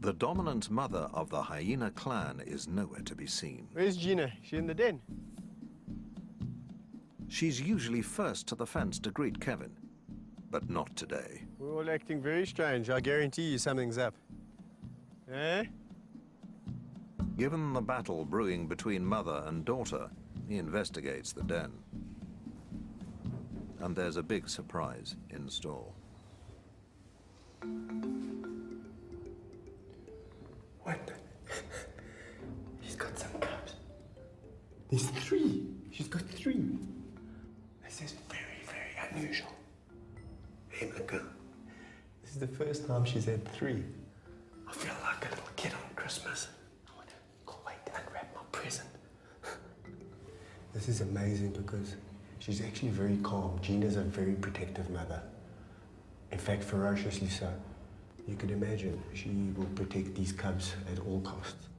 The dominant mother of the hyena clan is nowhere to be seen. Where's Gina? She in the den? She's usually first to the fence to greet Kevin, but not today. We're all acting very strange. I guarantee you something's up. Eh? Given the battle brewing between mother and daughter, he investigates the den. And there's a big surprise in store. What? She's got some cubs. There's 3. She's got 3. This is very, very unusual. Hey, my girl. This is the first time she's had 3. I feel like a little kid on Christmas. present. This is amazing because she's actually very calm. Gina's a very protective mother. In fact, ferociously so. You could imagine she will protect these cubs at all costs.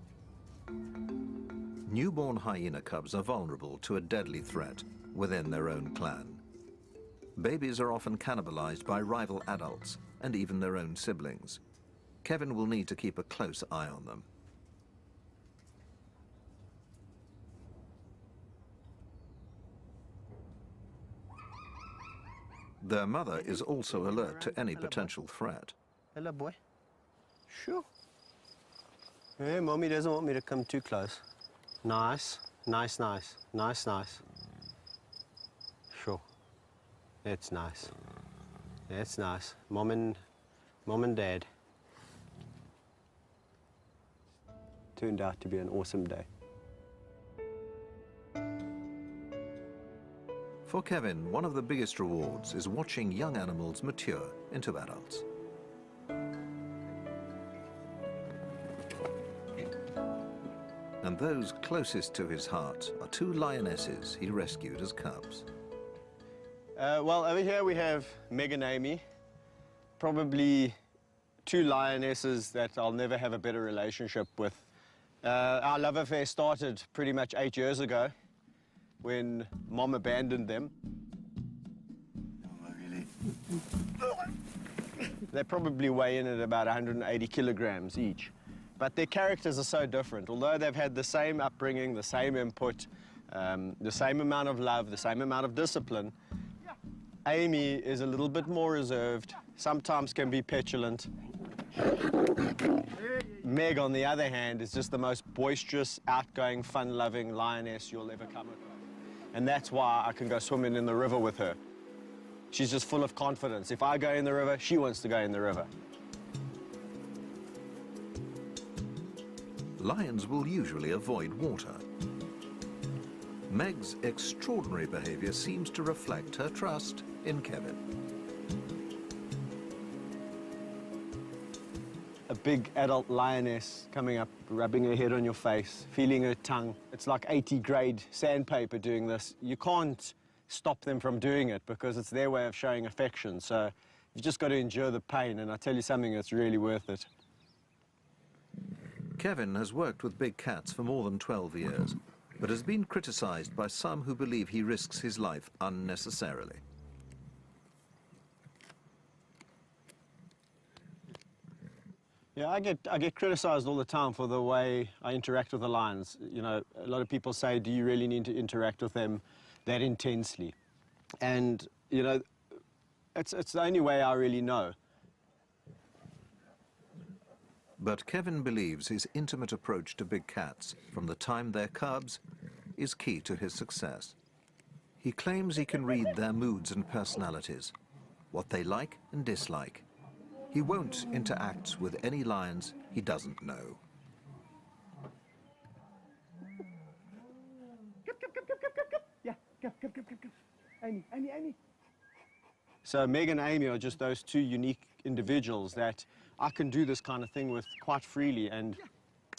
Newborn hyena cubs are vulnerable to a deadly threat within their own clan. Babies are often cannibalized by rival adults and even their own siblings. Kevin will need to keep a close eye on them. Their mother is also alert to any potential threat. Hello, boy. Sure. Yeah, Mommy doesn't want me to come too close. Nice, nice, nice, nice, nice. Sure. That's nice. That's nice. Mom and Dad. Turned out to be an awesome day. For Kevin, one of the biggest rewards is watching young animals mature into adults. And those closest to his heart are two lionesses he rescued as cubs. Well, over here we have Meg and Amy, probably two lionesses that I'll never have a better relationship with. Our love affair started pretty much 8 years ago when Mom abandoned them. Oh, really? They probably weigh in at about 180 kilograms each. But their characters are so different. Although they've had the same upbringing, the same input, the same amount of love, the same amount of discipline, Amy is a little bit more reserved, sometimes can be petulant. Meg, on the other hand, is just the most boisterous, outgoing, fun-loving lioness you'll ever come across. And that's why I can go swimming in the river with her. She's just full of confidence. If I go in the river, she wants to go in the river. Lions will usually avoid water. Meg's extraordinary behavior seems to reflect her trust in Kevin. A big adult lioness coming up, rubbing her head on your face, feeling her tongue. It's like 80-grade sandpaper doing this. You can't stop them from doing it because it's their way of showing affection. So you've just got to endure the pain, and I tell you something, it's really worth it. Kevin has worked with big cats for more than 12 years, but has been criticized by some who believe he risks his life unnecessarily. Yeah, I get criticized all the time for the way I interact with the lions. You know, a lot of people say, do you really need to interact with them that intensely? And, you know, it's the only way I really know. But Kevin believes his intimate approach to big cats from the time they're cubs is key to his success. He claims he can read their moods and personalities, what they like and dislike. He won't interact with any lions he doesn't know. Amy. So Meg and Amy are just those two unique individuals that I can do this kind of thing with quite freely, and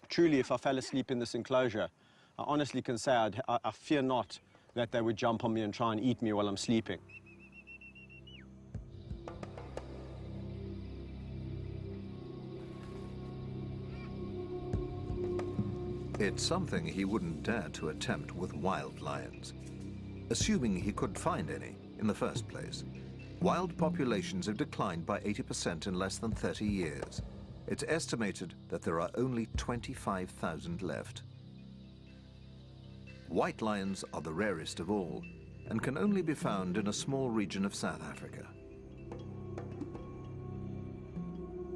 truly, if I fell asleep in this enclosure, I honestly can say I fear not that they would jump on me and try and eat me while I'm sleeping. It's something he wouldn't dare to attempt with wild lions, assuming he could find any in the first place. Wild populations have declined by 80% in less than 30 years. It's estimated that there are only 25,000 left. White lions are the rarest of all and can only be found in a small region of South Africa.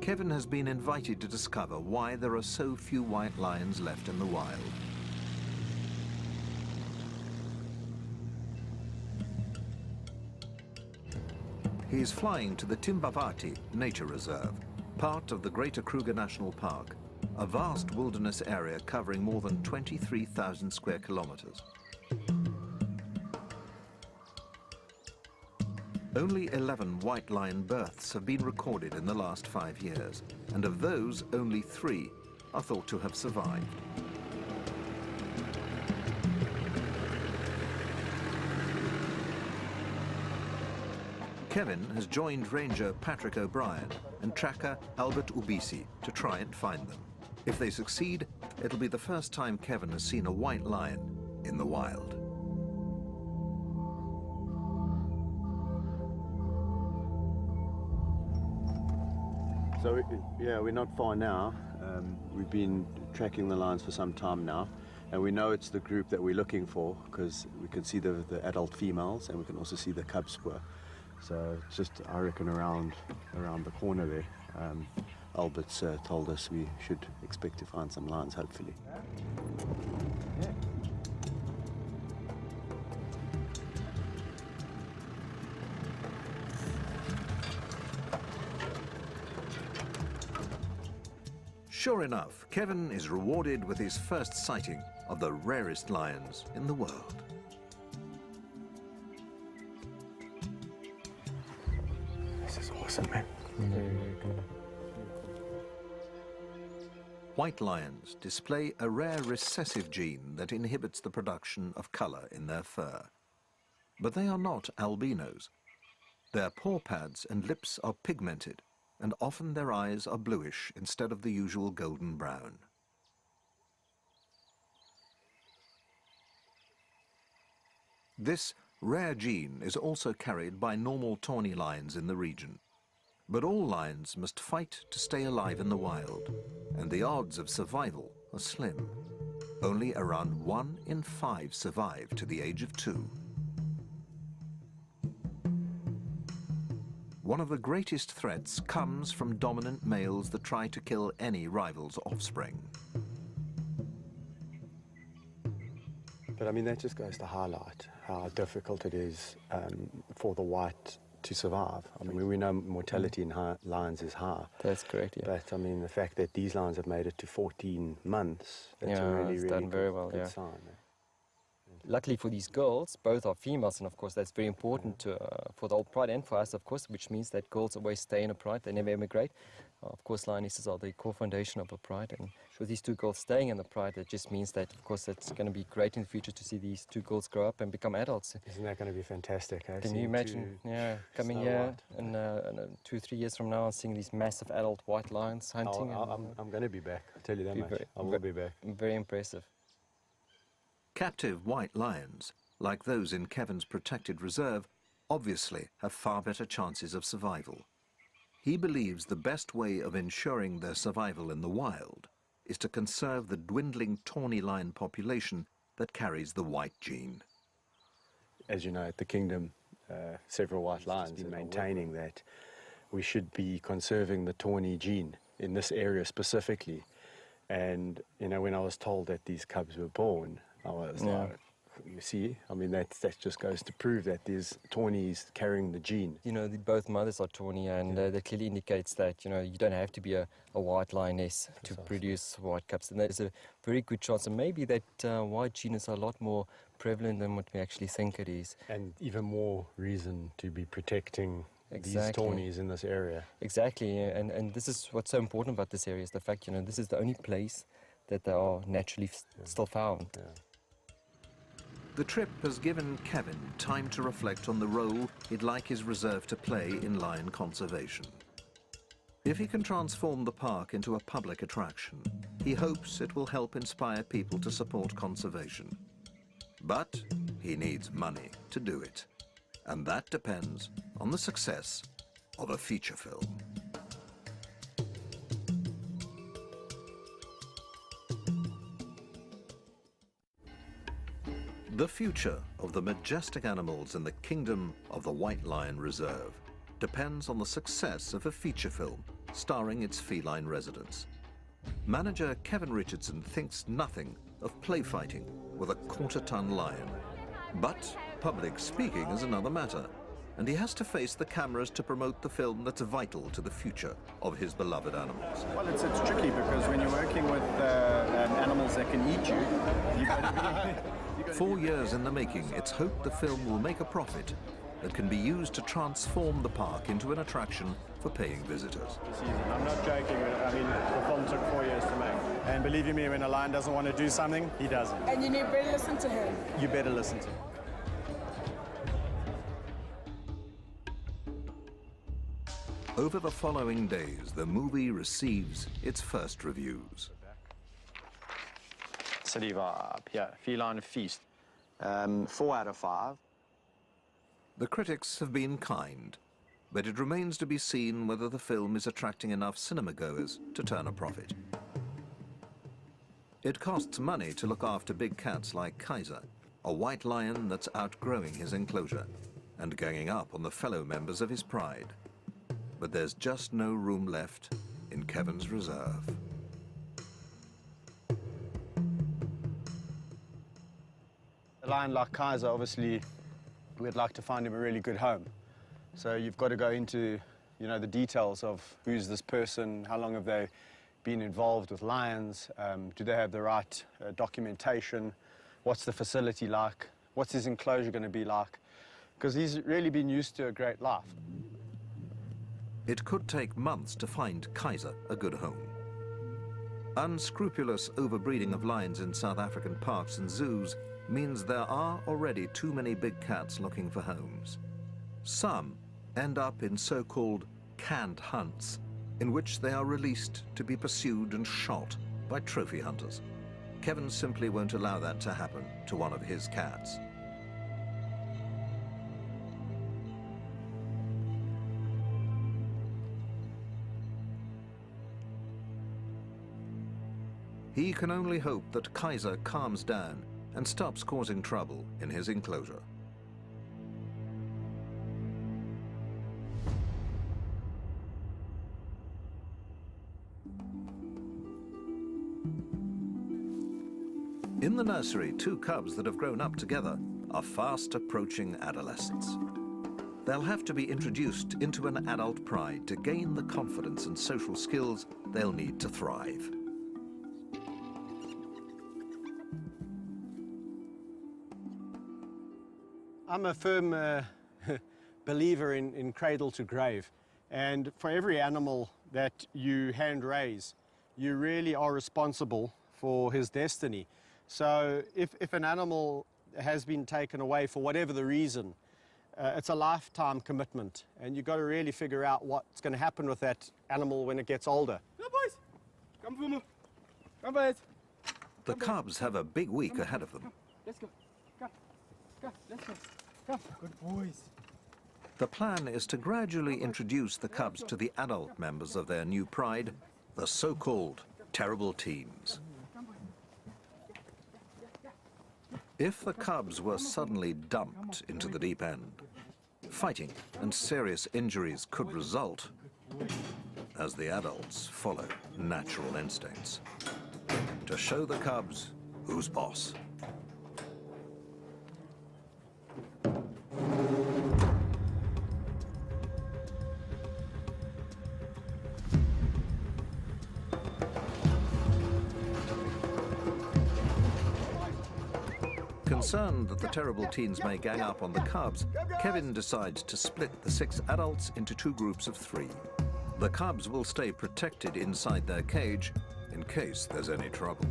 Kevin has been invited to discover why there are so few white lions left in the wild. He is flying to the Timbavati Nature Reserve, part of the Greater Kruger National Park, a vast wilderness area covering more than 23,000 square kilometers. Only 11 white lion births have been recorded in the last 5 years, and of those, only 3 are thought to have survived. Kevin has joined ranger Patrick O'Brien and tracker Albert Ubisi to try and find them. If they succeed, it'll be the first time Kevin has seen a white lion in the wild. So, yeah, we're not far now. We've been tracking the lions for some time now, and we know it's the group that we're looking for because we can see the adult females and we can also see the cub spoor. So it's just, I reckon, around the corner there. Albert's told us we should expect to find some lions, hopefully. Yeah. Sure enough, Kevin is rewarded with his first sighting of the rarest lions in the world. This is awesome, man. Very, very good. White lions display a rare recessive gene that inhibits the production of color in their fur. But they are not albinos. Their paw pads and lips are pigmented, and often their eyes are bluish instead of the usual golden brown. This rare gene is also carried by normal tawny lions in the region. But all lions must fight to stay alive in the wild, and the odds of survival are slim. Only around 1 in 5 survive to the age of 2. One of the greatest threats comes from dominant males that try to kill any rival's offspring. But I mean, that just goes to highlight how difficult it is for the white to survive. I mean, we know mortality in lions is high. That's correct, yeah. But I mean, the fact that these lions have made it to 14 months, that's yeah, a really, really done very well, good yeah. sign. Luckily for these girls, both are females, and of course that's very important to, for the old pride and for us, of course, which means that girls always stay in a pride, they never emigrate. Of course, lionesses are the core foundation of a pride, and with these 2 girls staying in the pride, it just means that, of course, it's going to be great in the future to see these 2 girls grow up and become adults. Isn't that going to be fantastic? Can you imagine, coming here in 2-3 years from now and seeing these massive adult white lions hunting? I'm going to be back, I'll tell you that much. I will be back. Very impressive. Captive white lions, like those in Kevin's protected reserve, obviously have far better chances of survival. He believes the best way of ensuring their survival in the wild is to conserve the dwindling tawny lion population that carries the white gene. As you know, at the Kingdom, several white lions are maintaining that we should be conserving the tawny gene in this area specifically. And, you know, when I was told that these cubs were born, I was like, you see, I mean, that just goes to prove that there's tawnies carrying the gene. You know, both mothers are tawny, and that clearly indicates that, you know, you don't have to be a white lioness to produce white cubs. And there's a very good chance, and maybe that white gene is a lot more prevalent than what we actually think it is. And even more reason to be protecting these tawnies in this area. Exactly, and this is what's so important about this area, is the fact, you know, this is the only place that they are naturally still found. Yeah. The trip has given Kevin time to reflect on the role he'd like his reserve to play in lion conservation. If he can transform the park into a public attraction, he hopes it will help inspire people to support conservation. But he needs money to do it, and that depends on the success of a feature film. The future of the majestic animals in the kingdom of the White Lion Reserve depends on the success of a feature film starring its feline residents. Manager Kevin Richardson thinks nothing of play fighting with a quarter-ton lion. But public speaking is another matter, and he has to face the cameras to promote the film that's vital to the future of his beloved animals. Well, it's tricky because when you're working with animals that can eat you, you've got to be... 4 years in the making, it's hoped the film will make a profit that can be used to transform the park into an attraction for paying visitors. I'm not joking. I mean, the film took 4 years to make. And believe you me, when a lion doesn't want to do something, he doesn't. And you better listen to him. You better listen to him. Over the following days, the movie receives its first reviews. City vibe, yeah, feline feast. 4 out of 5. The critics have been kind, but it remains to be seen whether the film is attracting enough cinema-goers to turn a profit. It costs money to look after big cats like Kaiser, a white lion that's outgrowing his enclosure and ganging up on the fellow members of his pride. But there's just no room left in Kevin's reserve. A lion like Kaiser, obviously, we'd like to find him a really good home. So you've got to go into, you know, the details of who's this person, how long have they been involved with lions, do they have the right documentation, what's the facility like, what's his enclosure going to be like, because he's really been used to a great life. It could take months to find Kaiser a good home. Unscrupulous overbreeding of lions in South African parks and zoos means there are already too many big cats looking for homes. Some end up in so-called canned hunts, in which they are released to be pursued and shot by trophy hunters. Kevin simply won't allow that to happen to one of his cats. He can only hope that Kaiser calms down and stops causing trouble in his enclosure. In the nursery, 2 cubs that have grown up together are fast approaching adolescence. They'll have to be introduced into an adult pride to gain the confidence and social skills they'll need to thrive. I'm a firm believer in cradle to grave, and for every animal that you hand raise, you really are responsible for his destiny. So if an animal has been taken away for whatever the reason, it's a lifetime commitment, and you've got to really figure out what's going to happen with that animal when it gets older. Ja, boys. Come for me. Come, boys. The cubs have a big week ahead of them. Let's go. Come. Come. Let's go. Come. Good boys. The plan is to gradually introduce the cubs to the adult members of their new pride, the so-called terrible teens. If the cubs were suddenly dumped into the deep end, fighting and serious injuries could result as the adults follow natural instincts. To show the cubs who's boss. Concerned that the terrible teens may gang up on the cubs, Kevin decides to split the 6 adults into 2 groups of 3. The cubs will stay protected inside their cage in case there's any trouble.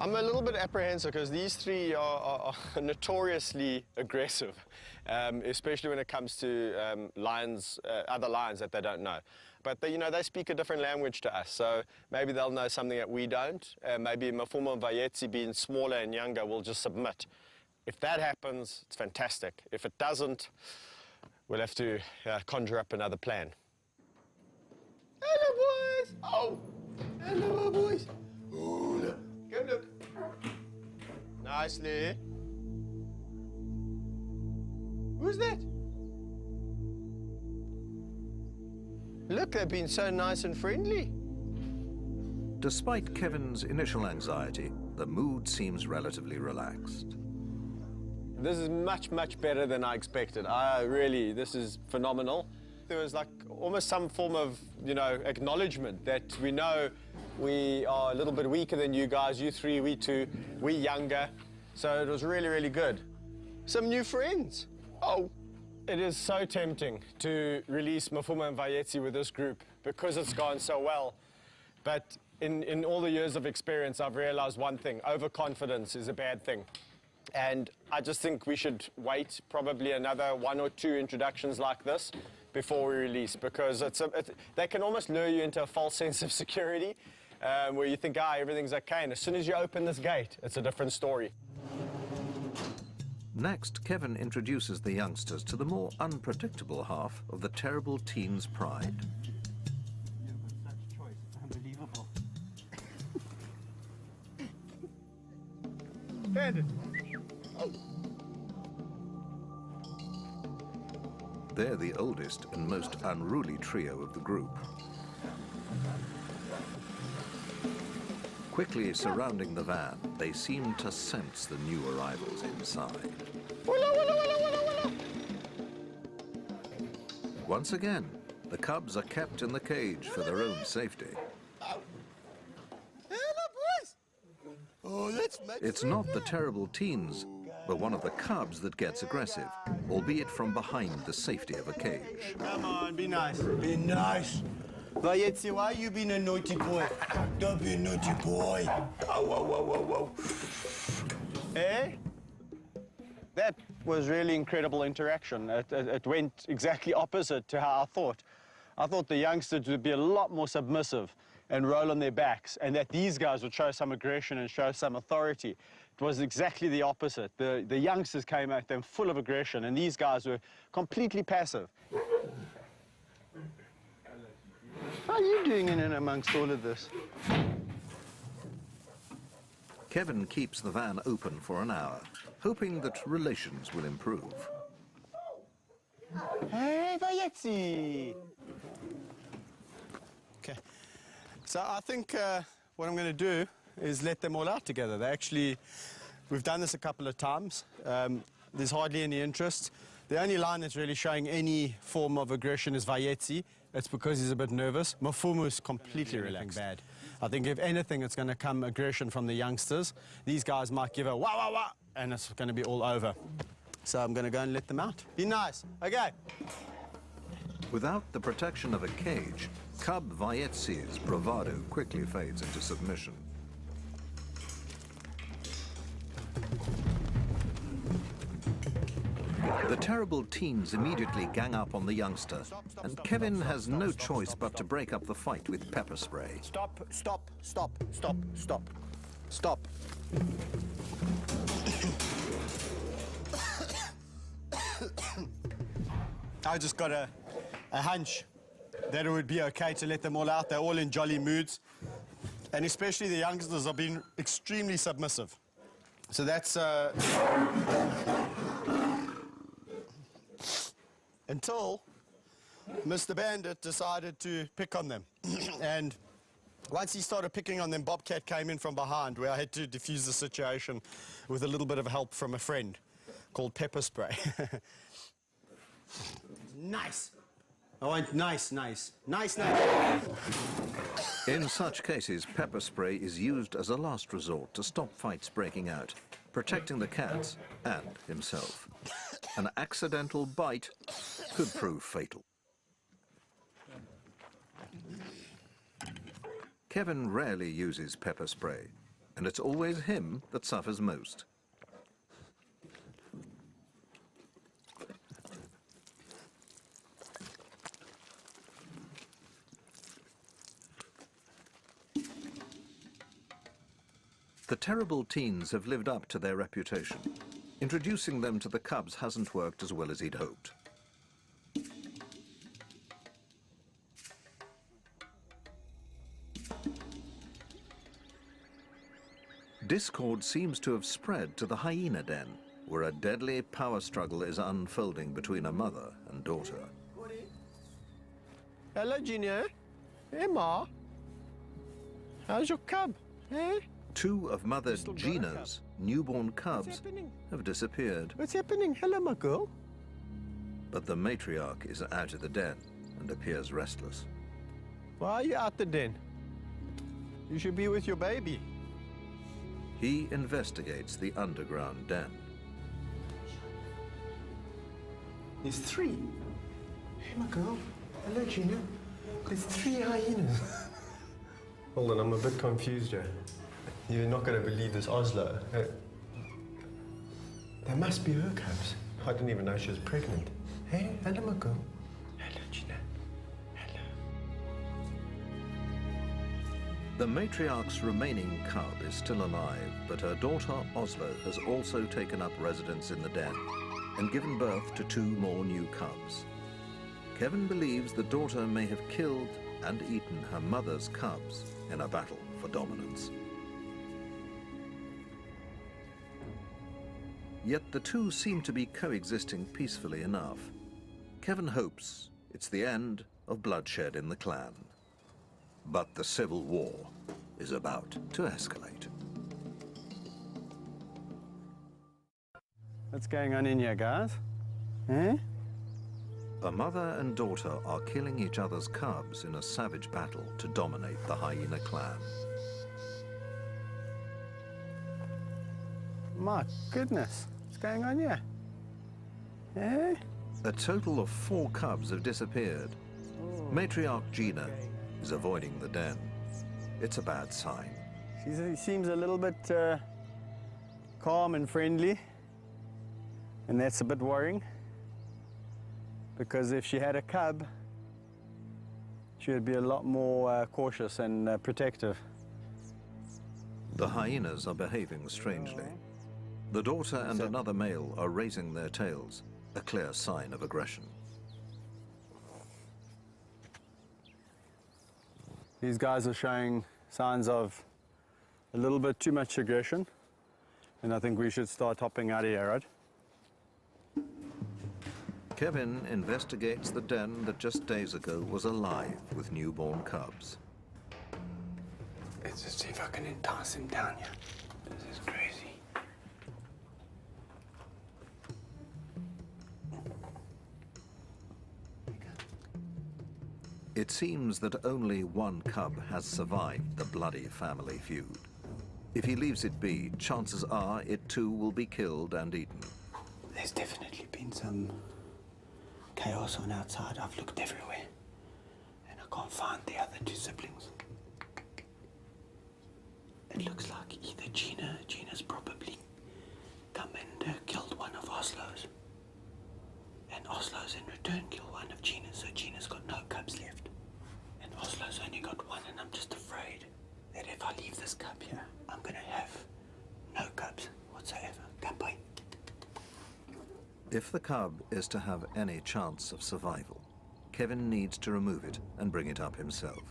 I'm a little bit apprehensive because these 3 are notoriously aggressive, especially when it comes to lions, other lions that they don't know. But they, you know, they speak a different language to us, so maybe they'll know something that we don't. Maybe Mafuma Mvayetsi, being smaller and younger, will just submit. If that happens, it's fantastic. If it doesn't, we'll have to conjure up another plan. Hello, boys. Oh, hello, boys. Oh, look. Come look. Nicely. Who's that? Look, they've been so nice and friendly. Despite Kevin's initial anxiety, the mood seems relatively relaxed. This is much, much better than I expected. This is phenomenal. There was like almost some form of, you know, acknowledgement that we know we are a little bit weaker than you guys, you 3, we 2, we younger. So it was really, really good. Some new friends. Oh, it is so tempting to release Mafuma Mvayetsi with this group because it's gone so well. But in all the years of experience, I've realized one thing: overconfidence is a bad thing. And I just think we should wait probably another 1 or 2 introductions like this before we release, because they can almost lure you into a false sense of security where you think, everything's okay. And as soon as you open this gate, it's a different story. Next, Kevin introduces the youngsters to the more unpredictable half of the terrible teen's pride. Unbelievable. Bandit. They're the oldest and most unruly trio of the group. Quickly surrounding the van, they seem to sense the new arrivals inside. Once again, the cubs are kept in the cage for their own safety. It's not the terrible teens, but one of the cubs that gets aggressive, albeit from behind the safety of a cage. Come on, be nice. Be nice. Vayetzi, why you being a naughty boy? Don't be a naughty boy. Oh, whoa, whoa, whoa, whoa. Eh? That was really incredible interaction. It went exactly opposite to how I thought. I thought the youngsters would be a lot more submissive and roll on their backs, and that these guys would show some aggression and show some authority. It was exactly the opposite. The youngsters came at them full of aggression, and these guys were completely passive. How are you doing in and amongst all of this? Kevin keeps the van open for an hour, hoping that relations will improve. Hey, Vayetzi! Okay, so I think what I'm going to do is let them all out together. We've done this a couple of times. There's hardly any interest. The only line that's really showing any form of aggression is Vayetzi. It's because he's a bit nervous. Mafumu is completely relaxed. Bad. I think if anything, it's going to come aggression from the youngsters. These guys might give a wah, wah, wah, and it's going to be all over. So I'm going to go and let them out. Be nice. Okay. Without the protection of a cage, cub Vayetzi's bravado quickly fades into submission. The terrible teens immediately gang up on the youngster, and Kevin has no choice but to break up the fight with pepper spray. Stop, stop, stop, stop, stop, stop. I just got a hunch that it would be okay to let them all out. They're all in jolly moods, and especially the youngsters have been extremely submissive. So that's... until Mr. Bandit decided to pick on them. And once he started picking on them, Bobcat came in from behind, where I had to defuse the situation with a little bit of help from a friend called pepper spray. Nice. I want nice, nice, nice, nice. In such cases, pepper spray is used as a last resort to stop fights breaking out, protecting the cats and himself. An accidental bite could prove fatal. Kevin rarely uses pepper spray, and it's always him that suffers most. The terrible teens have lived up to their reputation. Introducing them to the cubs hasn't worked as well as he'd hoped. Discord seems to have spread to the hyena den, where a deadly power struggle is unfolding between a mother and daughter. Hello, Junior. Hey, Ma. How's your cub? Hey? Two of Mother Gina's newborn cubs have disappeared. What's happening? Hello, my girl. But the matriarch is out of the den and appears restless. Why are you out the den? You should be with your baby. He investigates the underground den. There's 3. Hey, my girl. Hello, Gina. There's 3 hyenas. Hold on, I'm a bit confused here. You're not going to believe this, Oslo. They must be her cubs. I didn't even know she was pregnant. Hey, hello, my girl. Hello, Gina. Hello. The matriarch's remaining cub is still alive, but her daughter Oslo has also taken up residence in the den and given birth to 2 more new cubs. Kevin believes the daughter may have killed and eaten her mother's cubs in a battle for dominance. Yet the two seem to be coexisting peacefully enough. Kevin hopes it's the end of bloodshed in the clan. But the civil war is about to escalate. What's going on in here, guys? Eh? A mother and daughter are killing each other's cubs in a savage battle to dominate the hyena clan. My goodness, what's going on here? Eh? A total of 4 cubs have disappeared. Matriarch Gina is avoiding the den. It's a bad sign. She seems a little bit calm and friendly, and that's a bit worrying, because if she had a cub, she would be a lot more cautious and protective. The hyenas are behaving strangely. The daughter and another male are raising their tails, a clear sign of aggression. These guys are showing signs of a little bit too much aggression, and I think we should start hopping out of here, right? Kevin investigates the den that just days ago was alive with newborn cubs. Let's just see if I can entice him down here. This is crazy. It seems that only one cub has survived the bloody family feud. If he leaves it be, chances are it too will be killed and eaten. There's definitely been some chaos on outside. I've looked everywhere, and I can't find the other 2 siblings. It looks like either Gina's probably come and killed one of Oslo's, and Oslo's in return killed one of Gina's, so Gina's got no cubs left. And Oslo's only got 1, and I'm just afraid that if I leave this cub here, I'm gonna have no cubs whatsoever. Goodbye. If the cub is to have any chance of survival, Kevin needs to remove it and bring it up himself.